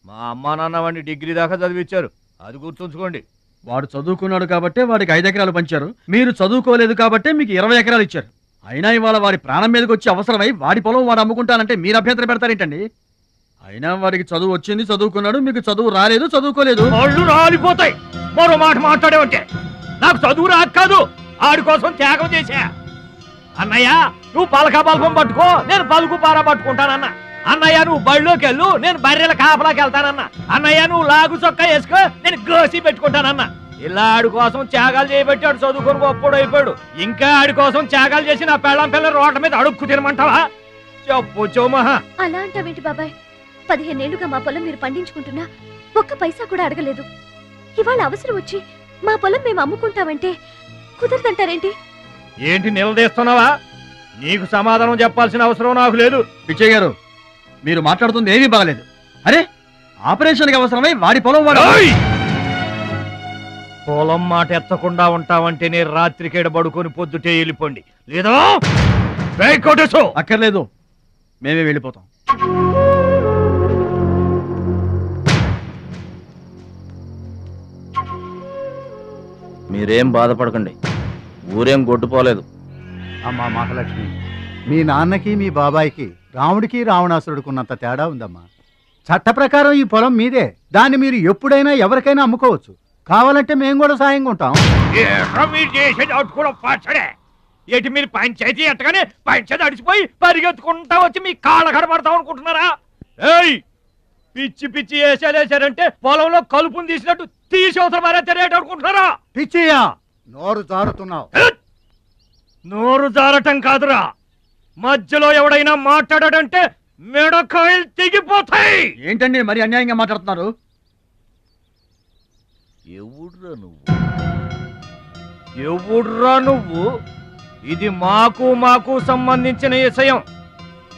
మా అమ్మా నాన్న వాడిని డిగ్రీ దాకా చదివించారు, అది గుర్తుంచుకోండి. వాడు చదువుకున్నాడు కాబట్టే వాడికి 5 ఎకరాలు పంచారు, మీరు చదువుకోలేదు కాబట్టే మీకు 20 ఎకరాలు ఇచ్చారు. అయినా ఇవాళ వాడి ప్రాణం మీదకి వచ్చి అవసరమై వాడి పొలం వాడు అమ్ముకుంటానంటే మీరు అభ్యంతరం పెడతారేంటండి? అయినా వాడికి చదువు వచ్చింది, చదువుకున్నాడు, మీకు చదువు రాలేదు, చదువుకోలేదు. వాళ్ళు రాలిపోతాయి మరో మాట మాట్లాడేవంటే. నాకు చదువు రాదు కాదు, ఆడి కోసం త్యాగం చేశా. అన్నయ్య నువ్వు పలక బల్పం పట్టుకో, నేను పలుకు పార పట్టుకుంటానన్నా. అన్నయ్య నువ్వు బళ్ళోకి వెళ్ళు, నేను బర్రెల కాపలాకి వెళ్తానన్నా. అన్నయ్య నువ్వు లాగు చొక్కా వేసుకో, నేను గోసి పెట్టుకుంటానన్నా. ఇలా ఆడి కోసం త్యాగాలు చేయబెట్టాడు, చదువుకొని గొప్పడు అయిపోయాడు. ఇంకా ఆడి కోసం త్యాగాలు చేసి నా పెళ్ళం పిల్ల రోడ్ల మీద అడుక్కు తినమంటావా? చెప్పు చోమహా. అలా అంటావేంటి బాబాయ్? 15 ఏళ్లుగా మా పొలం మీరు పండించుకుంటున్నా ఒక్క పైసా కూడా అడగలేదు. ఇవాళ అవసరం వచ్చి మా పొలం మేము అమ్ముకుంటామంటే కుదరదంటారేంటి? ఏంటి నిలదీస్తున్నావా? నీకు సమాధానం చెప్పాల్సిన అవసరం నాకు లేదు. పిచ్చయ్య గారు, మీరు మాట్లాడుతుంది ఏమీ బాగలేదు. అరే, ఆపరేషన్కి అవసరమై వాడి పొలం వాడు. పొలం మాట ఎత్తకుండా ఉంటావంటే నేను రాత్రికేడ పడుకొని పొద్దుటే వెళ్ళిపోండి, లేదా అక్కర్లేదు, మేమే వెళ్ళిపోతాం. మీరేం బాధపడకండి, ఊరేం గొడ్డుపోలేదు. అమ్మా మహాలక్ష్మి, మీ నాన్నకి మీ బాబాయికి రాముడికి రావణాసురుడికి ఉన్నంత తేడా ఉందమ్మా. చట్ట ప్రకారం ఈ పొలం మీదే, దాన్ని మీరు ఎప్పుడైనా ఎవరికైనా అమ్ముకోవచ్చు. కావాలంటే మేము కూడా సాయంగా ఉంటాం. ఏంటి మీరు పంచాయతీ ఎట్టగానే పంచాయతీ అడిచిపోయి పరిగెత్తుకుంటా వచ్చి మీ కాళ్ళ కడబడతాం అనుకుంటున్నారా? ఏయ్, పిచ్చి పిచ్చి వేసారంటే పొలంలో కలుపుని తీసినట్టు తీసి అవసరం మారేట అనుకుంటున్నారా? పిచ్చియా, నోరు జారుతున్నావు. నోరు జారటం కాదురా, మధ్యలో ఎవడైనా మాట్లాడాడంటే మెడకాయలు తెగిపోతాయి. ఏంటండి మరి అన్యాయంగా మాట్లాడుతున్నారు? ఎవడ్రా నువ్వు? ఇది మాకు సంబంధించిన విషయం.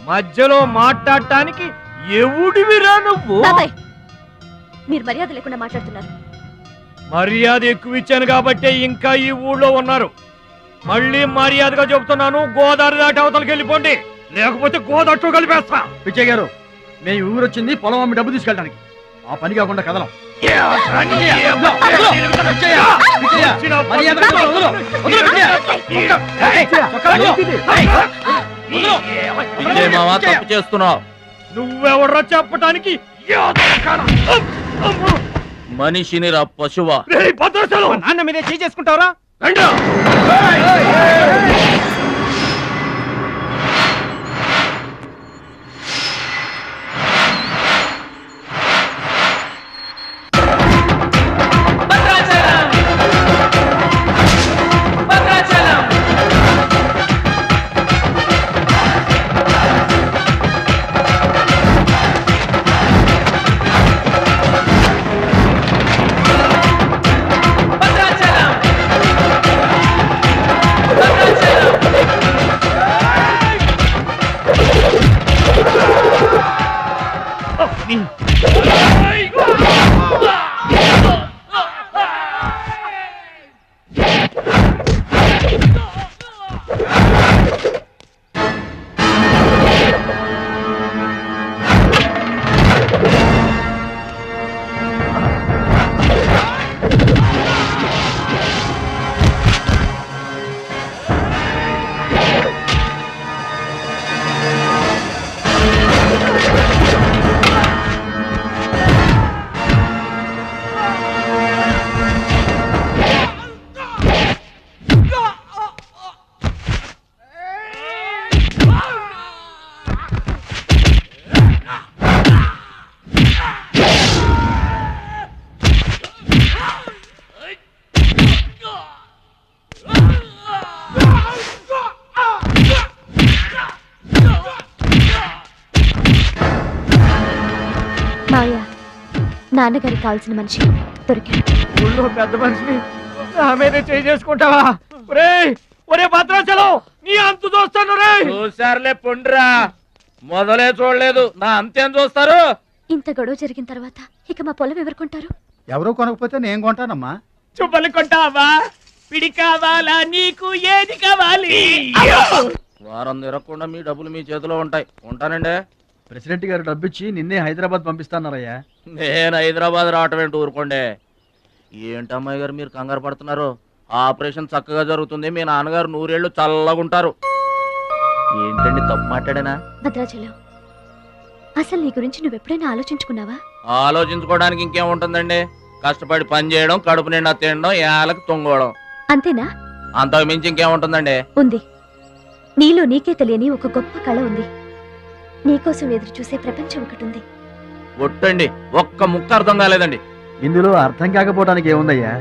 మధ్యలో మాట్లాడటానికి ఎవడివిరా నువ్వు? బాబాయ్, మీరు మర్యాద లేకుండా మాట్లాడుతున్నారు. మర్యాద ఎక్కువ ఇచ్చాను కాబట్టే ఇంకా ఈ ఊళ్ళో ఉన్నారు. మళ్ళీ మర్యాదగా చెబుతున్నాను, గోదావరి దాటి అవతలకి వెళ్ళిపోండి, లేకపోతే గోదట్టు కలిపేస్తా. పిచ్చయ్య గారు, మేము ఊరు వచ్చింది పొలం అమ్మి డబ్బు తీసుకెళ్ళడానికి, ఆ పని కాకుండా కదలం. తప్పు చేస్తున్నావు. నువ్వెవడ్రా చెప్పటానికి? మనిషిని రా పశువా. నాన్న మీదే చేసుకుంటావరా? నాన్నగారికి కావాల్సిన మనిషి దొరికాడు. ఊళ్ళో పెద్ద మనిషిని నా మీద చేసుకుంటావా? ఒరే భద్రాచలం, నీ అంతు చూస్తాను రే. చూసారులే పుండ్రా, మొదలే చూడలేదు, నా అంతేం చూస్తారు? ఇంత గొడవ జరిగిన తర్వాత ఇక మా పొలం ఎవరు కొంటారు? ఎవరో కొనకపోతే నేను కొంటానమ్మా. చుబ్బలు కొంటావా? పిడి కావాలా? నీకు ఏది కావాలి? వారం తిరగకుండా మీ డబ్బులు మీ చేతిలో ఉంటాయి. ఉంటానండి. ప్రెసిడెంట్ గారు డబ్బిచ్చి నిన్నే హైదరాబాద్ పంపిస్తాన్నారయ్యా. నేను హైదరాబాద్ రావటం ఏంటి, ఊరుకోండి. ఏంటి అమ్మాయి గారు మీరు కంగారు పడుతున్నారు? ఆపరేషన్ చక్కగా జరుగుతుంది. మీ నాన్నగారు 100 ఏళ్ళు చల్లగుంటారు. ఏంటండి తప్పు మాట్లాడానా? భద్రాచలం, అసలు నీ గురించి నువ్వెప్పుడైనా ఆలోచించుకున్నావా? ఆలోచించుకోవడానికి ఇంకేముంటుందండి? కష్టపడి పని చేయడం, కడుపు నిండా తినడం, ఏళ్ళకి తొంగోవడం. అంతేనా? అంతకు మించి ఇంకేముంటుందండి? ఉంది. నీలో నీకే తెలియని ఒక గొప్ప కళ ఉంది. నీకోసం ఎదురు చూసే ప్రపంచం ఒకటి ఉంది. ఒట్టండి, ఒక్క ముక్క అర్థం కాలేదండి. ఇందులో అర్థం కాకపోవడానికి ఏముందయ్యా?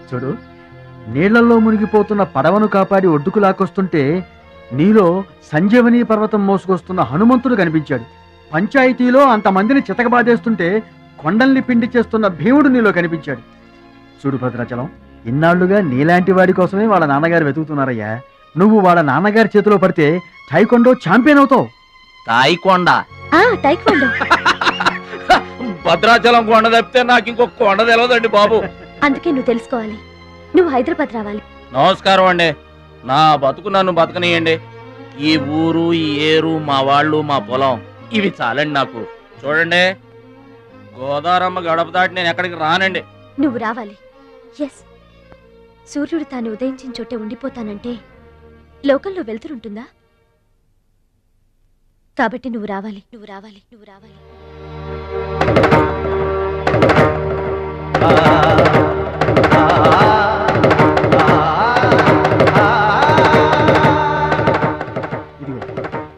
చూడు, నీళ్లలో మునిగిపోతున్న పడవను కాపాడి ఒడ్డుకు లాక్కొస్తుంటే నీలో సంజీవని పర్వతం మోసుకొస్తున్న హనుమంతుడు కనిపించాడు. పంచాయతీలో అంతమందిని చితకబాదేస్తుంటే కొండల్ని పిండి చేస్తున్న భీముడు నీలో కనిపించాడు. చూడు భద్రాచలం, ఇన్నాళ్లుగా నీలాంటి వాడి కోసమే వాళ్ళ నాన్నగారు వెతుకుతున్నారయ్యా. నువ్వు వాళ్ళ నాన్నగారి చేతిలో పడితే టైకొండో ఛాంపియన్ అవుతావు. తాయికొండ? టైకొండో. భద్రాచలం కొండ తప్పితే నాకు ఇంకొక కొండ తెలియదండి బాబు. అందుకే నువ్వు తెలుసుకోవాలి. నువ్వు హైదరాబాద్ రావాలి. నమస్కారం అండి. నా బతుకు నన్ను బతకనియండి. ఈ ఊరు, ఈ ఏరు, మా వాళ్ళు, మా పొలం, ఇవి చాలండి నాకు. చూడండి, గోదావరమ్మ గడప దాటి నేను ఎక్కడికి రానండి. నువ్వు రావాలి. ఎస్, సూర్యుడు తాను ఉదయించిన చోటే ఉండిపోతానంటే లోకంలో వెళ్తురుంటుందా? కాబట్టి నువ్వు రావాలి, నువ్వు రావాలి, నువ్వు రావాలి.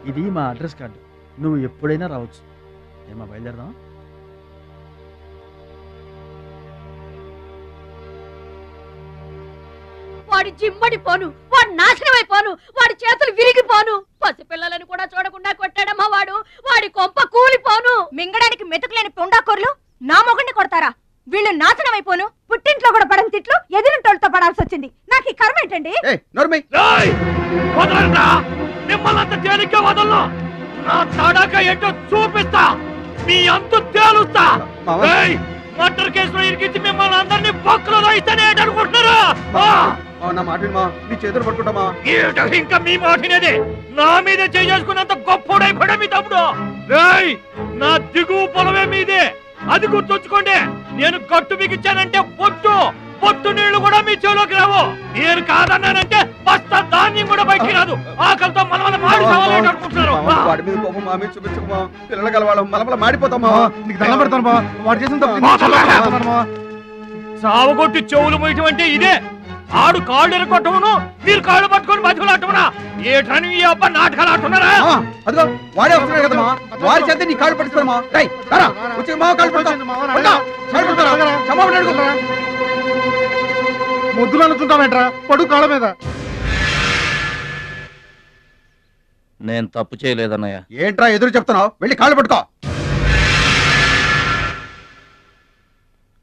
ఇది మా అడ్రస్ కార్డు. నువ్వు ఎప్పుడైనా రావచ్చు. ఏమా బయలుదేరదాం? వాడి జిమ్మడిపోను, వాడు నాశనమైపోను, వాడి చేతులు విరిగిపోను, పసిపిల్లలను కూడా చూడకుండా కొట్టాడమ్మా వాడు. వాడి కొంప కూలిపోను. మింగడానికి మెతుకులేని పొండాకూరలు నా మొగుడిని కొడతారా? వీళ్ళు నాశనమైపోను. పుట్టింట్లో కూడా పడని తిట్లు ఎదిరింటోళ్ళతో పడాల్సి వచ్చింది. నాకు ఈ కర్మ ఏంటండి? ఏంటో చూపిస్తా, మీ అంతు తేలుస్తా. మర్డర్ కేసులో ఇరికించి మిమ్మల్ని అందరినీ బొక్కలో రాయిస్తానే అనుకుంటున్నారా? నా మాట నీ చేతులు పట్టుకుంటామా? ఇంకా మీ మాటినేది నా మీద చేసుకున్నంత గొప్పడైపోయా మీ తమ్ముడు. నా దిగువ పొలమే మీదే, అది గుర్తుంచుకోండి. నేను కట్టు బిగించానంటే పొట్టు నీళ్లు కూడా మీ చెవులోకి రావు. నేను కాదన్నానంటే బస్తా ధాన్యం కూడా బయటికి రాదు. ఆకలితో మలమల మాడి సావాలని అనుకుంటున్నారు. వాడి మీద కోపం మా మీద చూపించకమా? పిల్లలు కలవాళ్ళం మలమల మాడిపోతామా? నీకు దండం పెడతాను బా. వాడు చేసిన తప్పు సావగొట్టి చెవులు మొయ్యటం అంటే ఇదే. ఆడు కాళ్ళు ఎరగొట్టమును, మీరు కాళ్ళు పట్టుకొని బతుకులాటమునా? ఏటని ఈ అబ్బా నాటకాలు ఆడుతున్నారా? అదిగో వాడే వస్తున్నాడు కదమ్మా, వాడి చేత నీ కాళ్ళు పట్టుకోమా. ముద్దులు అనుకుంటామేంట్రా? పడు కాళ్ళ మీద. నేను తప్పు చేయలేదన్నయ్య. ఏంట్రా ఎదురు చెప్తున్నావు? వెళ్ళి కాళ్ళు పట్టుకో.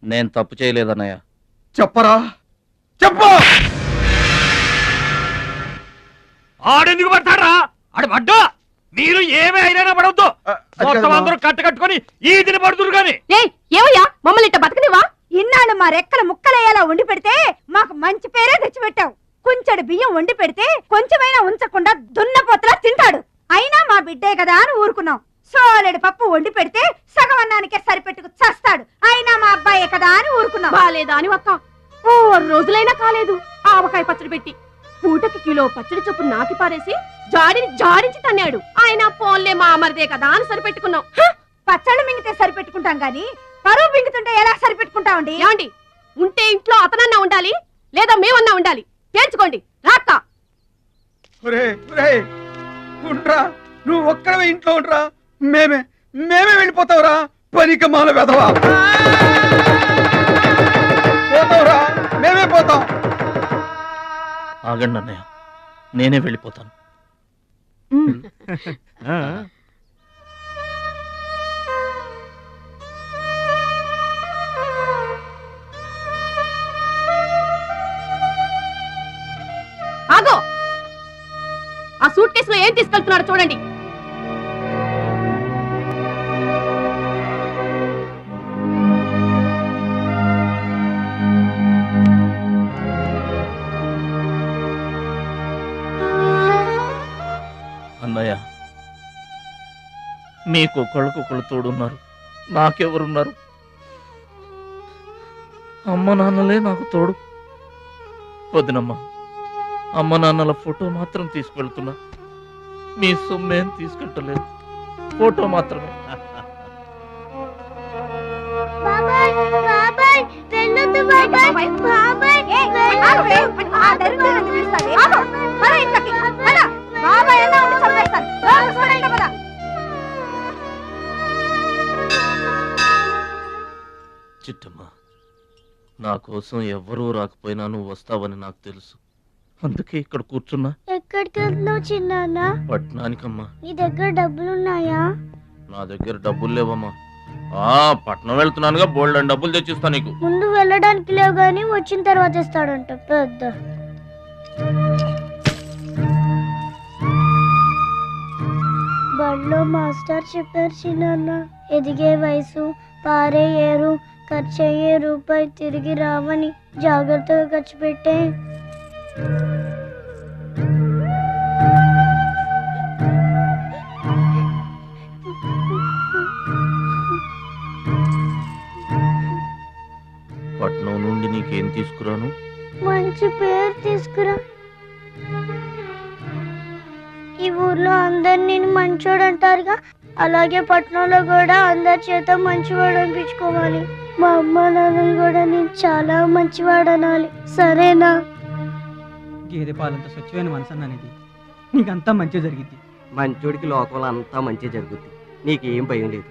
నేను తప్పు చేయలేదన్నయ్య. చెప్పరా, చెప్పు. ఆడెందుకు పడతారా? ఆడు పడ్డా మీరు ఏమే అయినా పడవద్దు. మొత్తం అందరూ కట్టుకొని ఈదిని పడుతురు గాని. ఏమయ్యా మమ్మల్ని ఇట్ట బతకనివా? ఇన్నాళ్ళు మా రెక్కలు ముక్కలయ్యేలా వండి పెడితే మాకు మంచి పేరే తెచ్చిపెట్టావు. కొంచెడు బియ్యం వండి పెడితే కొంచెమైనా ఉంచకుండా దున్నపోతలా తింటాడు. అయినా మా బిడ్డే కదా అని ఊరుకున్నాం. సోలెడు పప్పు వండి పెడితే సగం అన్నానికే సరిపెట్టుకు చస్తాడు. అయినా మా అబ్బాయే కదా అని ఊరుకున్నాం. బాలేదా అని ఒక్క 4 రోజులైనా కాలేదు ఆవకాయ పచ్చడి పెట్టి పూటకి కిలో పచ్చడి చొప్పు నాకి పారేసి జాడించి తన్నాడు. ఆయన పోన్లే మా అమరదే కదా అని సరిపెట్టుకున్నాం. పచ్చళ్ళు మింగితే సరిపెట్టుకుంటాం గాని పరువు మింగుతుంటే ఎలా సరిపెట్టుకుంటామండి? ఏమండి, ఉంటే ఇంట్లో అతనన్నా ఉండాలి, లేదా మేమన్నా ఉండాలి. తేల్చుకోండి. రాక్క ఉంట్రా, నువ్వు ఒక్కడవే ఇంట్లో ఉంట్రా. మేమే వెళ్ళిపోతావురా. పనికి మాల వెధవా. పోతావురా, మేమే పోతాం. ఆగండి అన్నయ్య, నేనే వెళ్ళిపోతాను. ఆగో, ఆ సూట్ కేసులో ఏం తీసుకెళ్తున్నారో చూడండి. మీకు ఒకళ్ళకొకళ్ళు తోడున్నారు, నాకెవరున్నారు? అమ్మ నాన్నలే నాకు తోడు. వదినమ్మా, అమ్మ నాన్నల ఫోటో మాత్రం తీసుకెళ్తున్నా, మీ సొమ్మేం తీసుకెళ్ళలేదు, ఫోటో మాత్రమే. బాబాయ్ బాబాయ్ వెళ్ళొద్దు బాబాయ్ బాబాయ్ చిట్టమ్మా, నా కోసం ఎవ్వరూ రాకపోయినా నువ్వు వస్తావని నాకు తెలుసు, అందుకే ఇక్కడ కూర్చున్నా. ఎక్కడికి వెళ్తున్నావు చిన్నాన్న? పట్నానికమ్మా. నీ దగ్గర డబ్బులున్నాయా? నా దగ్గర డబ్బులు లేవమ్మా. పట్నం వెళ్తున్నానుగా, బోల్డ్ అని డబ్బులు తెచ్చిస్తా నీకు. ముందు వెళ్ళడానికి లేవు గాని వచ్చిన తర్వాత ఇస్తాడంట పెద్ద. బడిలో మాస్టర్ చెప్పారు చిన్నాన్న, ఎదిగే వయసు, పారే ఏరు, ఖర్చయ్యే రూపాయి తిరిగి రావని, జాగ్రత్తగా ఖర్చు పెట్టే. పట్నం నుండి నీకేం తీసుకురాను? మంచి పేరు తీసుకురా. ఈ ఊర్లో అందరు నేను మంచోడు అంటారుగా, అలాగే పట్నంలో కూడా అందరి చేత మంచివాడు అనిపించుకోవాలి. మా అమ్మ నాన్నలు కూడా నేను చాలా మంచివాడు అనాలి, సరేనా? గేదె పాలంత స్వచ్ఛమైన మనసు అన్నానిది, నీకంతా మంచి జరిగింది. మంచోడికి లోకంలో అంతా మంచి జరుగుద్ది, నీకేం భయం లేదు.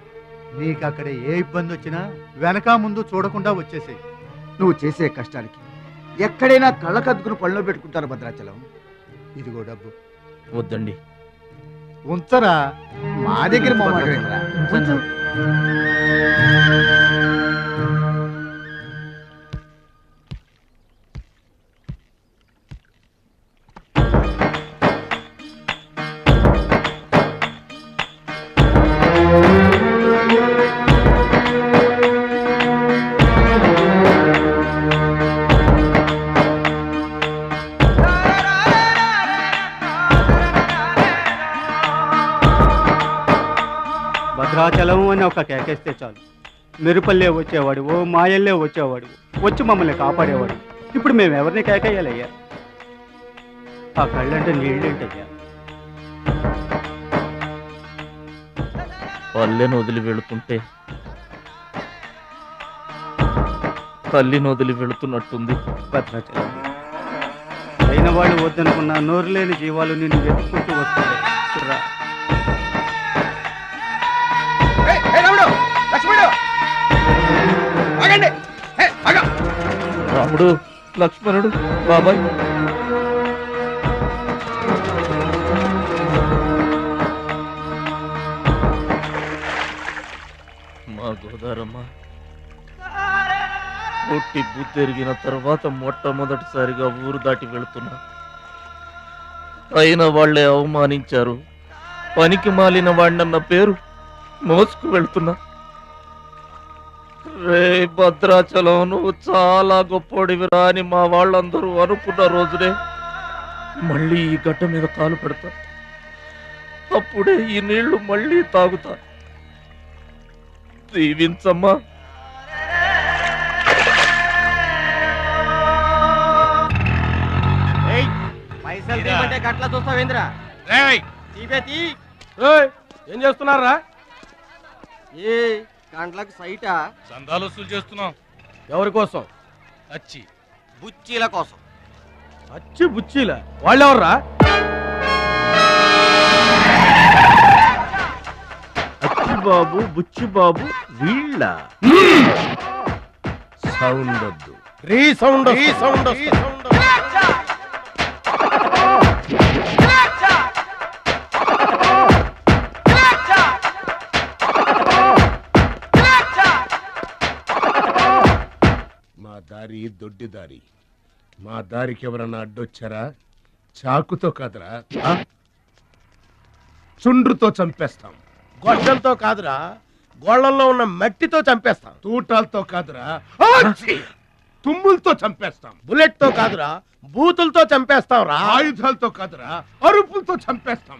నీకు అక్కడ ఏ ఇబ్బంది వచ్చినా వెనక ముందు చూడకుండా వచ్చేసేయ్. నువ్వు చేసే కష్టానికి ఎక్కడైనా కళ్ళకద్దుకుని పనిలో పెట్టుకుంటారు భద్రాచలం. ఇదిగో డబ్బు. వద్దండి. ఉంచరా, మా దగ్గర మొహమాటమేంట్రా? ఉంచు. భద్రాచలం అని ఒక కేకేస్తే చాలు, మెరుపల్లే వచ్చేవాడు, ఓ మాయల్లే వచ్చేవాడు, వచ్చి మమ్మల్ని కాపాడేవాడు. ఇప్పుడు మేము ఎవరిని కేకేయాలయ్యా? ఆ కళ్ళంటే నీళ్ళేంటయ్యా? పల్లెను వదిలి వెళుతుంటే తల్లిని వదిలి వెళుతున్నట్టుంది. భద్రాచలం అయిన వాళ్ళు వద్దనుకున్న నోరు లేని జీవాలు నిన్ను వెతుక్కుంటూ వస్తుంది. రాముడు, లక్ష్మణుడు, బాబాయ్. మా గోదారమ్మ పుట్టి బుద్ధెరిగిన తర్వాత మొట్టమొదటిసారిగా ఊరు దాటి వెళుతున్నా. అయిన వాళ్లే అవమానించారు, పనికి మాలిన వాడినన్న పేరు మోసుకు వెళ్తున్నా. రే భద్రాచలం, నువ్వు చాలా గొప్పోడివిరా అని మా వాళ్ళందరూ అనుకున్న రోజునే మళ్ళీ ఈ గడ్డ మీద కాలు పెడతా. అప్పుడే ఈ నీళ్లు మళ్ళీ తాగుతా. దీవించమ్మా. గట్లా చూస్తావేంద్రా? ఏం చేస్తున్నారా? ఏ గంటలకు సైటా? చందాలు వసూలు చేస్తున్నాం. ఎవరి కోసం? అచ్చి బుచ్చీల కోసం. అచ్చి బుచ్చీల వాళ్ళెవర్రా? అచ్చి బాబు, బుచ్చి బాబు వీళ్ళ. సౌండ్ వద్దు, రీసౌండ్. మా దారి దొడ్డి దారి. మా దారికి ఎవరన్నా అడ్డొచ్చారా? చాకుతో కాదురా, చుండ్రుతో చంపేస్తాం. గొడ్డలతో కాదురా, గోళ్లలో ఉన్న మట్టితో చంపేస్తాం. తూటాలతో కాదురా, తుమ్ములతో చంపేస్తాం. బుల్లెట్ తో కాదురా, బూతులతో చంపేస్తాం రా. ఆయుధాలతో కాదురా, అరుపులతో చంపేస్తాం.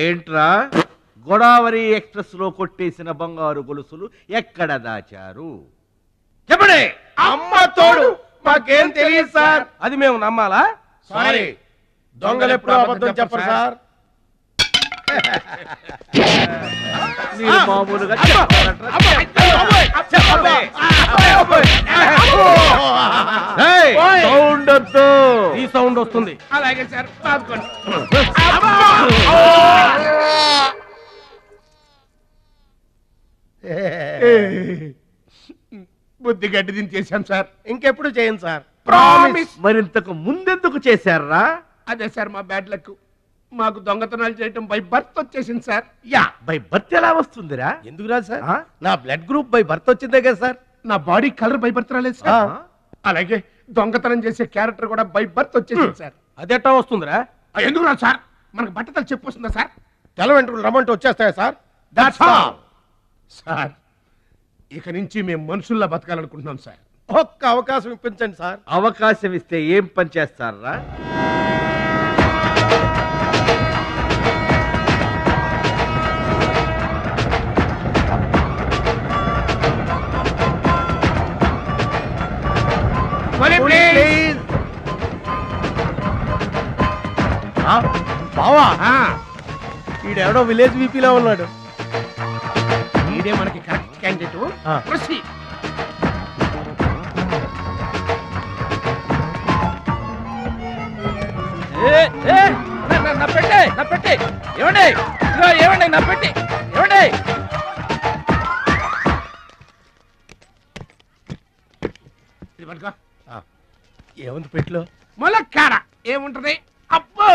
ఏంట్రా గోదావరి ఎక్స్ప్రెస్ లో కొట్టేసిన బంగారు గొలుసులు ఎక్కడ దాచారు? చెప్పండి. అమ్మ తోడు మాకేం తెలియదు సార్. అది మేము నమ్మాలా? సారీ, దొంగలు ఎప్పుడు అబద్ధం చెప్పరు సార్. మీరు మామూలుగా సౌండ్ వద్దు. ఈ సౌండ్ వస్తుంది. అలాగే సార్. పాదుకోండి. బుద్ధి గడ్డి దించేసాం సార్. ఇంకెప్పుడు చేయం సార్. ప్రామిస్. మరింతకు ముందెందుకు చేశారా? అదే సార్ మా బ్యాడ్ లక్. మాకు దొంగతనాలు చేయటం బై బర్త్ వచ్చేసింది సార్. యా, బై బర్త్ ఎలా వస్తుందిరా? ఎందుకు రాదు సార్? నా బ్లడ్ గ్రూప్ బై బర్త్ వచ్చిందే కదా సార్. నా బాడీ కలర్ బై బర్త్ రాలేదు సార్. అలాగే దొంగతనం చేసే క్యారెక్టర్ కూడా బై బర్త్ వచ్చేసింది సార్. అదెట్టా వస్తుందిరా? ఎందుకు రాదు సార్? మనకు బట్టతలు చెప్పు వస్తుందా సార్? తెల వెంట్రులు రమ్మంటే వచ్చేస్తాయా సార్? That's all sir. ఇక నుంచి మేము మనుషుల్లా బతకాలనుకుంటున్నాం సార్. ఒక్క అవకాశం ఇప్పించండి సార్. అవకాశం ఇస్తే ఏం పని చేస్తారా? బావా, ఈడెవడో విలేజ్ వీపీలో ఉన్నాడు. ఈడే మనకి కరెక్ట్ క్యాండిడేట్. నా పెట్టే ఏమండి? ఏమండి నా పెట్టి ఏమండి? ఏముంది పెట్లో? ములక్కాడ ఏముంటది? అబ్బో,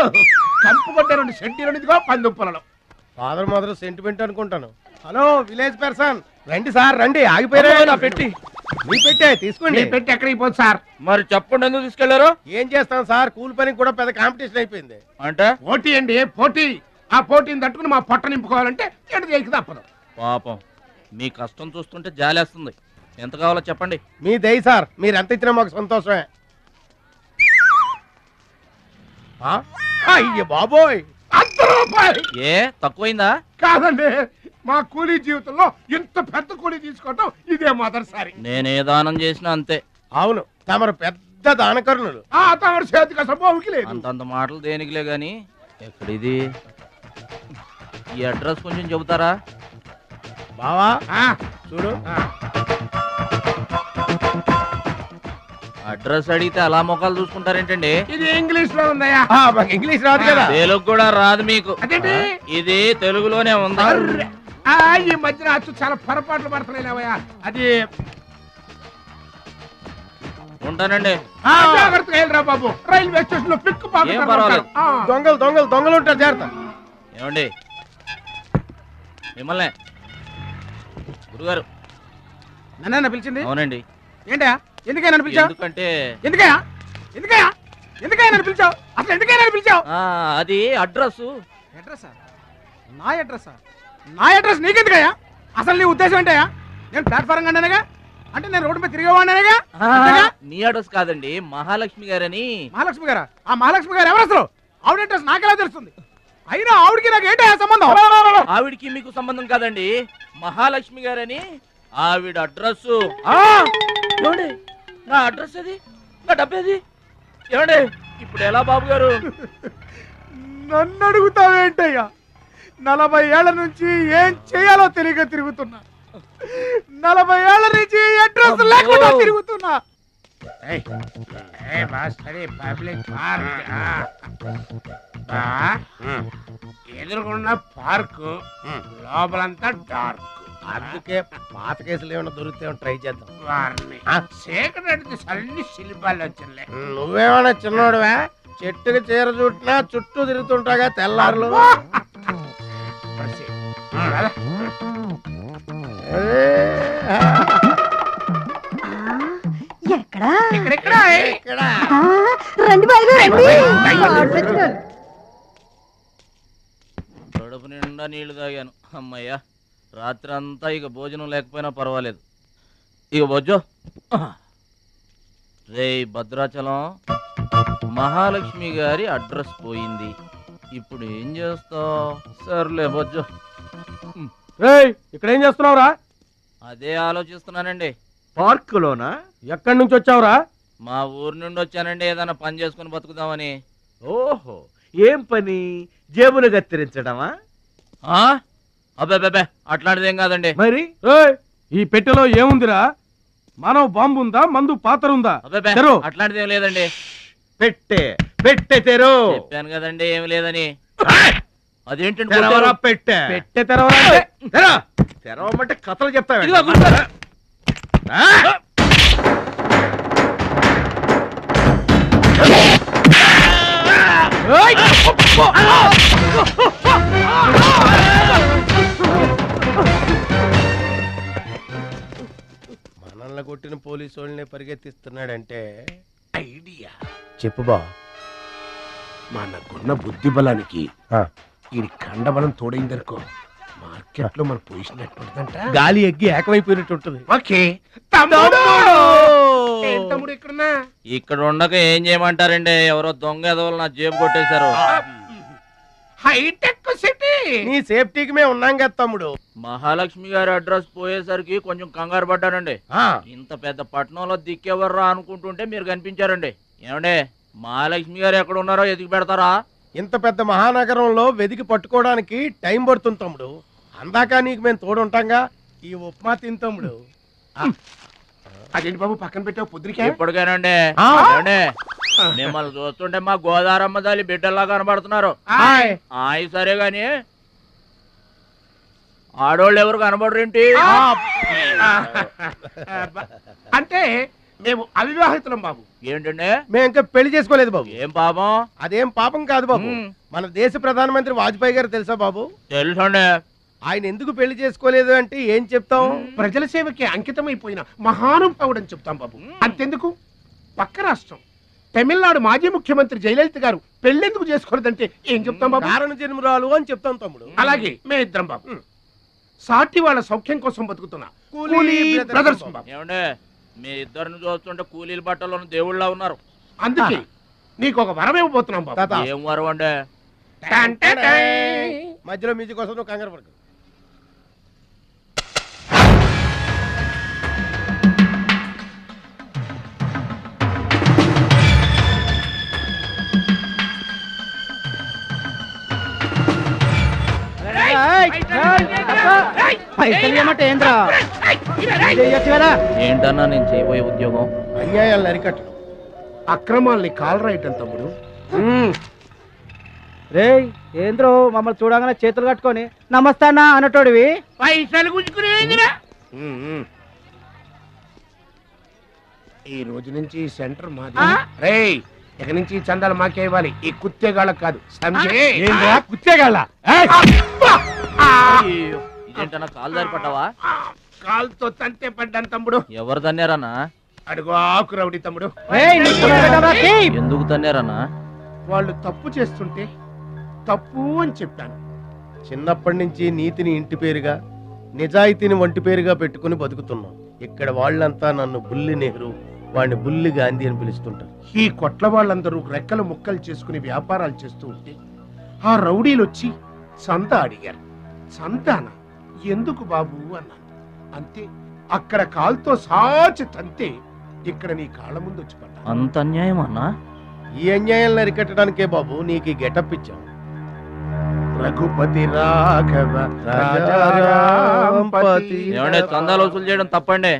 కంపు కొట్టే 2 సెంటీలు పందుప్పలలో. ఫాదర్ మదర్ సెంటిమెంట్ అనుకుంటాను. హలో విలేజ్ పర్సన్, రండి సార్ రండి. ఆగిపోయారా? నా పెట్టి మీ పెట్టే తీసుకోండి. పెట్టి ఎక్కడికి పోదు సార్? మరి చెప్పండి, ఎందుకు తీసుకెళ్లారు? ఏం చేస్తాం సార్, కూలి పనికి కూడా పెద్ద కాంపిటీషన్ అయిపోయింది. అంటే పోటీ అండి, పోటీ. ఆ పోటీని తట్టుకుని మా పొట్ట నింపుకోవాలంటే ఎటు చేయక తప్పదు. పాపం, మీ కష్టం చూస్తుంటే జాలేస్తుంది. ఎంత కావాలో చెప్పండి. మీ దయ సార్, మీరు ఎంత ఇచ్చినా మాకు సంతోషమే. అయ్య బాబోయ్, ₹100. ఏ తక్కువైందా? కాదండి, మా కూలీ జీవితంలో ఇంత పెద్ద కూలీ తీసుకోవటం ఇదే మొదటిసారి. నేనే దానం చేసినా అంతే. అవును, తమరు పెద్ద దానకరుణులు. తమరు చేతికి అసలు బావుకి లేదు. అంతంత మాటలు దేనికిలే గాని, ఎక్కడిది? ఈ అడ్రస్ కొంచెం చెబుతారా? బావా చూడు, అడ్రస్ అడిగితే అలా మొక్కలు చూసుకుంటారేంటండి? ఇది ఇంగ్లీష్ లో ఉందయ్యా. ఇంగ్లీష్ రాదు కదా. తెలుగు కూడా రాదు మీకు. అదేంటి? ఇది తెలుగులోనే ఉంది. ఈ మధ్యన అచ్చు చాలా పొరపాట్లు పడుతున్నాయా? అది ఉంటానండి. జాగ్రత్తగా వెళ్ళరా బాబు, రైల్వే స్టేషన్ లో పిక్ ఏం పర్వాలేదు. దొంగలు ఉంటారు, జాగ్రత్త. ఏమండి మిమ్మల్ని గురుగారు నన్ను పిలిచింది? అవునండి. ఏంటా ఎందుకైనా పిలిచావు? ఎందుకంటే ఎందుకైనా పిలిచావు? అసలు ఎందుకైనా పిలిచావు? అది అడ్రస్. అడ్రసా? నా అడ్రసా? నా అడ్రస్ నీకెందుకయ్యా? అసలు నీ ఉద్దేశం ఏంటయ్యా? నేను ప్లాట్ఫారం కండానగా, అంటే నేను రోడ్డు మీద తిరిగేవాడినగా. నీ అడ్రస్ కాదండి, మహాలక్ష్మి గారని. మహాలక్ష్మి గారా? ఆ మహాలక్ష్మి గారు ఎవరు అసలు? ఆవిడ అడ్రస్ నాకెలా తెలుస్తుంది? అయినా ఆవిడికి నాకు ఏంటయ్యా సంబంధం? ఆవిడికి మీకు సంబంధం కాదండి, మహాలక్ష్మి గారని ఆవిడ అడ్రస్. ఏమండి నా అడ్రస్ అది, నా డబ్బేది? ఏమండి ఇప్పుడు ఎలా బాబు గారు? నన్ను అడుగుతావేంటయ్యా? 40 ఏళ్ల నుంచి ఏం చేయాలో తెలియక తిరుగుతున్నా. 40 ఏళ్ల నుంచి అడ్రస్ లేకుండా తిరుగుతున్నా. ఎదురుకున్న పార్క్ లోపలంతా డార్క్. అందుకే పాత కేసులు ఏమైనా దొరికితే ట్రై చేద్దాం. వారిని సేకరెడితే అన్ని శిల్పాలు వచ్చినాయి. నువ్వేమైనా చిన్నోడువా? చెట్టుకి చీర చుట్టినా చుట్టూ తిరుగుతుంటాగా తెల్లారులు. రండి బాబు, రండి. కడుపు నిండా నీళ్లు తాగాను. అమ్మయ్యా, రాత్రి అంతా ఇక భోజనం లేకపోయినా పర్వాలేదు. ఇక బొజ్జో. రే భద్రాచలం, మహాలక్ష్మి గారి అడ్రస్ పోయింది. ఇప్పుడు ఏం చేస్తావు? సర్లే బొజ్జో. ఇక్కడ ఏం చేస్తున్నావురా? అదే ఆలోచిస్తున్నానండి. పార్కులోనా? ఎక్కడి నుంచి వచ్చావురా? మా ఊరు నుండి వచ్చానండి, ఏదైనా పని చేసుకుని బతుకుదామని. ఓహో, ఏం పని? జేబులు కత్తిరించడమా? అబ్బే అట్లాంటిదేం కాదండి. మరి ఈ పెట్టెలో ఏముందిరా? మానవ బాంబు ఉందా? మందు పాత్ర ఉందా? అట్లాంటిదేం లేదండి. పెట్టే తెరు. చెప్పాను కదండి ఏమి లేదని. అదేంటండి పెట్టే తెరవమంటే కథలు చెప్తావు. మనల్ని కొట్టిన పోలీసు వాళ్ళని పరిగెత్తిస్తున్నాడంటే ఐడియా చెప్పు బా. మనకున్న బుద్ధి బలానికి ఈ కండబలం తోడైందనుకో, మార్కెట్ లో మన పొజిషన్ ఎట్టుంటుందంట, గాలి ఎగ్గి ఏకమైపోయినట్టు ఉంటుంది. ఓకే తమ్ముడు ఇక్కడున్నా? ఇక్కడ ఉండక ఏం చేయమంటారండి? ఎవరో దొంగ ఎదవలు నా జేబు కొట్టేశారు. హైటెక్ సిటీ, నీ సేఫ్టీకి మేము ఉన్నాం కదా తమ్ముడు. మహాలక్ష్మి గారి అడ్రస్ పోయేసరికి కొంచెం కంగారు పడ్డానండి. ఇంత పెద్ద పట్టణంలో దిక్కెవర్రా అనుకుంటుంటే మీరు కనిపించారండి. ఏమండే, మహాలక్ష్మి గారు ఎక్కడ ఉన్నారో ఎదిగి పెడతారా? ఇంత పెద్ద మహానగరంలో వెతికి పట్టుకోవడానికి టైం పడుతుంది తమ్ముడు. అందాక నీకు మేము తోడుంటాంగా. ఈ ఉప్మా తిని తమ్ముడు. అదేంటి బాబు పక్కన పెట్టావు పొద్దురికే? ఇప్పటికేనండి మిమ్మల్ని చూస్తుంటే మా గోదారమ్మ తల్లి బిడ్డల్లా కనబడుతున్నారు. ఆయి సరే గాని ఆడోళ్ళు ఎవరు కనబడరేంటి? అంటే మేము అవివాహితులం బాబు. ఏంటండి? మేము ఇంకా పెళ్లి చేసుకోలేదు బాబు. ఏం పాపం? అదేం పాపం కాదు బాబు. మన దేశ ప్రధానమంత్రి వాజ్పేయి గారు తెలుసా బాబు? తెలుసండి. ఆయన ఎందుకు పెళ్లి చేసుకోలేదు అంటే ఏం చెప్తాం? ప్రజల సేవకి అంకితమైపోయిన మహానుభావుడు అని చెప్తాం బాబు. అంతెందుకు, పక్క రాష్ట్రం తమిళనాడు మాజీ ముఖ్యమంత్రి జయలలిత గారు పెళ్ళెందుకు చేసుకోలేదంటే ఏం చెప్తాం బాబు? కారణ జన్మరాలు అని చెప్తాం తమ్ముడు. అలాగే మేమిద్దరం బాబు సాటి వాళ్ళ సౌఖ్యం కోసం బతుకుతున్నా కూలీ బ్రదర్స్ బాబు. ఏమండే, మీ ఇద్దరిని చూస్తుంటే కూలీల బట్టలో దేవుళ్ళ ఉన్నారు. అందుకే నీకు ఒక వరం ఇవ్వబోతున్నాం బాబు. ఏం వరం అండి? మధ్యలో మ్యూజిక్ కోసం నువ్వు కంగారు పడకు. ఏంటన్నా నేను చేయబోయే ఉద్యోగం? అన్యాయాలను అరికట్టడం, అక్రమాల్ని కాలరాయటం తమ్ముడు. రే ఏంద్రో మమ్మల్ని చూడగానే చేతులు కట్టుకొని నమస్తానా అన్నటోడివి పైసలు గుంజుకునేదిరా. ఈ రోజు నుంచి సెంటర్ మాది. రేయ్, ఇక నుంచి చందాలు మాకే ఇవ్వాలి, ఈ కుత్తేగాళ్ళకి కాదు. కుత్తేగాళ్ళ ఇదేంటన్నా కాలు దారి పడ్డావా? కాలుతో తంతే పడ్డాను తమ్ముడు. ఎవరు తన్నారన్నా? అడుగు ఆకు రౌడీ తమ్ముడు. ఎందుకు తన్నారన్నా? వాళ్ళు తప్పు చేస్తుంటే తప్పు అని చెప్పాను. చిన్నప్పటి నుంచి నీతిని ఇంటి పేరుగా, నిజాయితీని వంటి పేరుగా పెట్టుకుని బతుకుతున్నాం. ఇక్కడ వాళ్ళంతా నన్ను బుల్లి నెహ్రూ, వాడిని బుల్లి గాంధీ అని పిలుస్తుంటారు. ఈ కొట్ల వాళ్ళందరూ రెక్కలు ముక్కలు చేసుకుని వ్యాపారాలు చేస్తూ ఉంటే ఆ రౌడీలు వచ్చి సంత అడిగారు. సంతానా? ఎందుకు బాబు అన్నాను. అంతే, అక్కడ కాలుతో సాచి తంతే ఇక్కడ నీ కాళ్ళ ముందు వచ్చి పడ్డా. అంత అన్యాయం అన్నా? ఈ అన్యాయాలను అరికట్టడానికే బాబు నీకు ఈ గెటప్ ఇచ్చాం. రఘుపతి రాఘవ రాజారాంపతి. ఏమంటే చందాలు వసూలు చేయడం తప్పండి.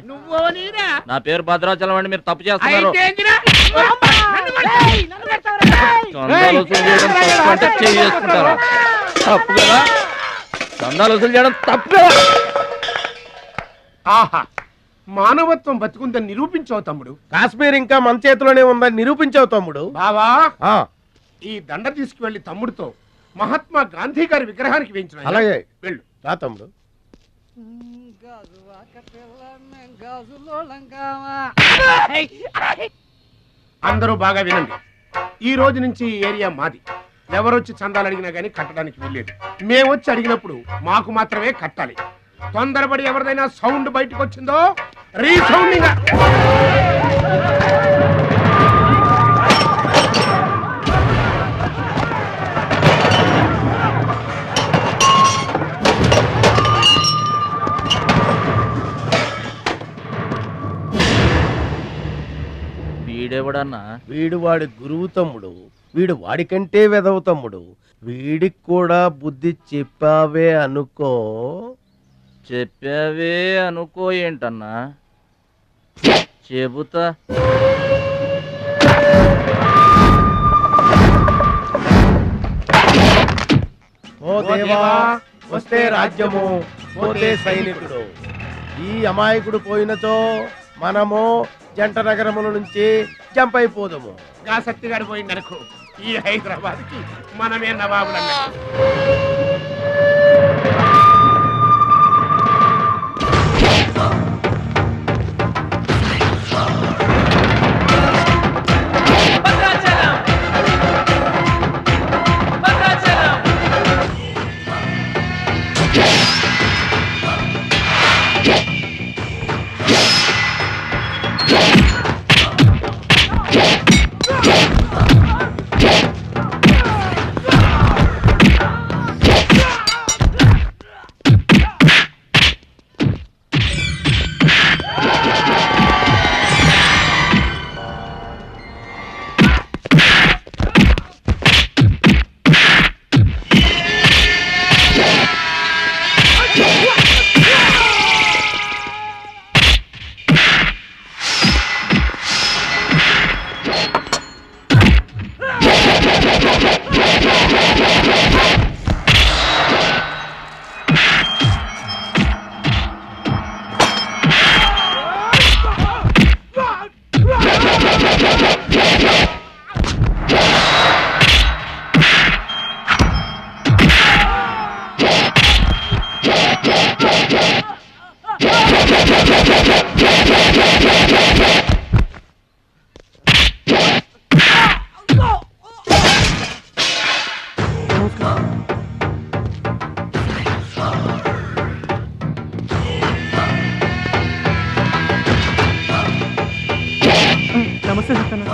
నా పేరు భద్రాచలం అండి, మీరు తప్పు చేస్తున్నారు. చందాలు వసూలు చేయడం తప్పు అంటే చేసుకుంటారా? తప్పు కదా, చందాలు వసూలు చేయడం తప్పు కదా. ఆహా, మానవత్వం బతుకుందని నిరూపించావు తమ్ముడు. కాశ్మీర్ ఇంకా మన చేతిలోనే ఉందని నిరూపించావు తమ్ముడు. బావా, ఈ దండ తీసుకువెళ్లి తమ్ముడితో మహాత్మా గాంధీ గారి విగ్రహానికి వేయించిన. అలాగే వెళ్ళు. రా తమ్ముడు. అందరూ బాగా వినండి. ఈ రోజు నుంచి ఈ ఏరియా మాది. ఎవరొచ్చి చందాలు అడిగినా కానీ కట్టడానికి వీల్లేదు. మేము వచ్చి అడిగినప్పుడు మాకు మాత్రమే కట్టాలి. తొందరపడి ఎవరిదైనా సౌండ్ బయటకు వచ్చిందో రీసౌండింగ్. వీడెవడన్నా? వీడు వాడి గురువు తమ్ముడు. వీడు వాడికంటే వెదవ తమ్ముడు. వీడికి కూడా బుద్ధి చెప్పావే అనుకో. చెప్పావే అనుకో ఏంటన్నా? చెబుతా. ఓ దేవా వస్తే రాజ్యము, పోతే సైనికుడు. ఈ అమాయకుడు పోయినచో మనము జంట నగరముల నుంచి జంప్ అయిపోదాము. గాసత్తి గారు పోయిందనుకో ఈ హైదరాబాద్ కి మనమే నవాబులన్నా. నమస్తే సత్తన్న.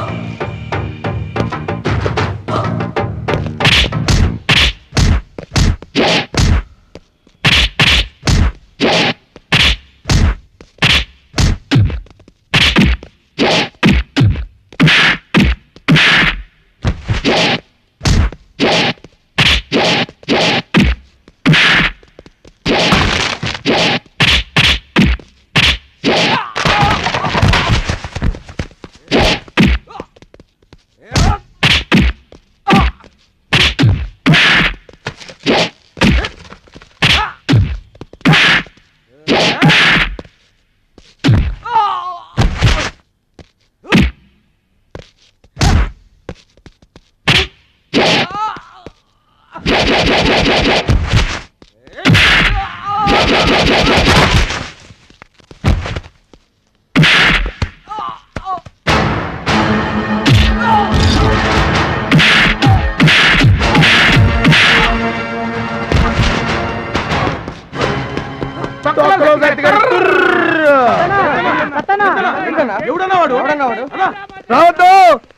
రావద్దు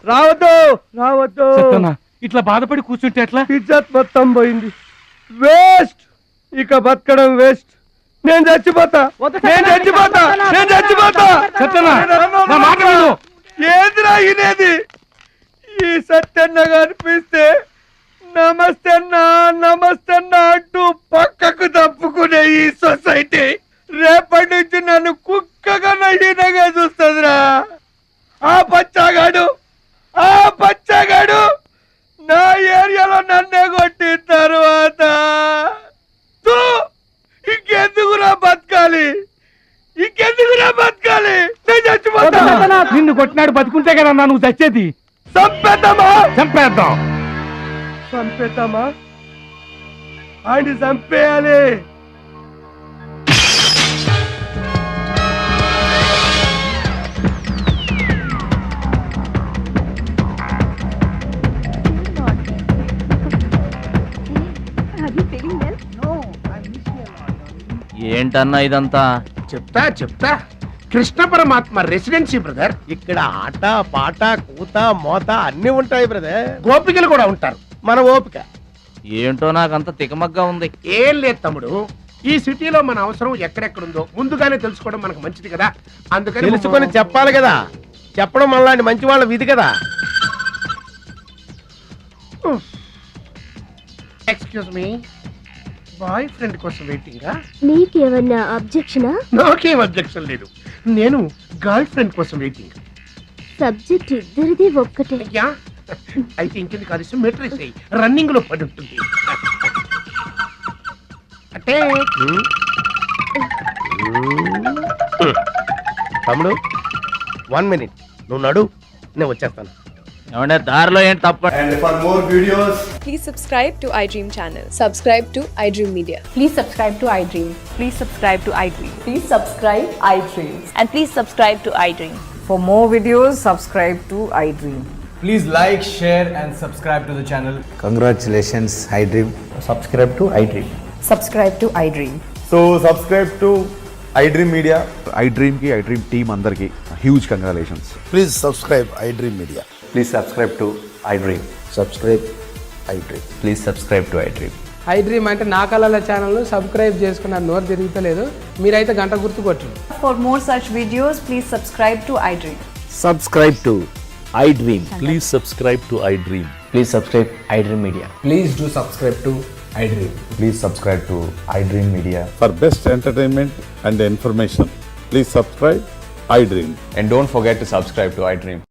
రావద్దు రావద్దు. ఇట్లా బాధపడి కూర్చుంటే ఎట్లా? ఇజ్జత్ మొత్తం పోయింది. వేస్ట్. ఇక బతకడం వేస్ట్. నేను చచ్చిపోతా, నేను చచ్చిపోతా, నేను చచ్చిపోతా. ఏందిరా ఇనేది? ఈ సత్యన్న కనిపిస్తే నమస్తే అన్నా నమస్తే అన్నా అంటూ పక్కకు తప్పుకునే ఈ సొసైటీ రేపటి నుంచి నన్ను కుక్కగా నయ్యనగా చూస్తుందిరా. ఆ పచ్చగాడు నా ఏరియాలో నన్నే కొట్టిన తర్వాత ఇంకెందుకురా బతకాలి, ఇంకెందుకురా బతకాలి? నేను చచ్చిపోతా. నిన్ను కొట్టినాడు బతుకుంటే కదా నువ్వు చచ్చేది. చంపేద్దామా? చంపేద్దామా? ఆయన చంపేయాలి. ఏంటన్నా ఇదంతా? చెప్తా చెప్తా. కృష్ణ పరమాత్మ రెసిడెన్సీ బ్రదర్. ఇక్కడ ఆట పాట కూత మోత అన్ని ఉంటాయి బ్రదర్. గోపికలు కూడా ఉంటారు. మన ఓపిక ఏంటో నాకంత తికమగ్గా ఉంది. ఏం లేదు తమ్ముడు, ఈ సిటీలో మన అవసరం ఎక్కడెక్కడుందో ముందుగానే తెలుసుకోవడం మనకు మంచిది కదా. అందుకని తెలుసుకొని చెప్పాలి కదా. చెప్పడం మనలాంటి మంచి వాళ్ళ విధి కదా. ఎక్స్క్యూజ్ మీ, బాయ్ ఫ్రెండ్ కోసం వెయిటింగా? నీకేమన్నా అబ్జెక్షనా? నాకేం అబ్జెక్షన్ లేదు. నేను గర్ల్ ఫ్రెండ్ కోసం వెయిటింగ్. సబ్జెక్ట్ ఇద్దరిది ఒక్కటే. అయ్యా అయితే ఇంకెందుకు కలిసి మెట్రిక్స్ రన్నింగ్ లో పడి ఉంటుంది. అంటే తమ్ముడు 1 minute, నువ్వు నడు, నేను వచ్చేస్తాను. ఏమంటే దారిలో ఏంటి తప్ప? And for more videos, please subscribe to iDream channel. Subscribe to iDream Media. Please subscribe to iDream. Please subscribe to iDream. Please subscribe iDream. And please subscribe to iDream. For more videos, subscribe to iDream. please like, share and subscribe to the channel. Congratulations, iDream. Subscribe to iDream. Subscribe to iDream. So subscribe to iDream Media. iDream ki iDream team andarki huge congratulations. Please subscribe iDream Media. Please subscribe to iDream. Subscribe iDream. Please subscribe to iDream. iDream అంటే నా కళల ఛానల్ను సబ్స్క్రైబ్ చేసుకున్న నోరు తిరుగుతలేదు. మీరైతే గంట గుర్తు కొట్టండి. For more such videos, please subscribe to iDream. Subscribe to iDream. Please subscribe to iDream. Please subscribe iDream Media. Please do subscribe to iDream. Please subscribe to iDream Media. For best entertainment and information, please subscribe iDream. And don't forget to subscribe to iDream.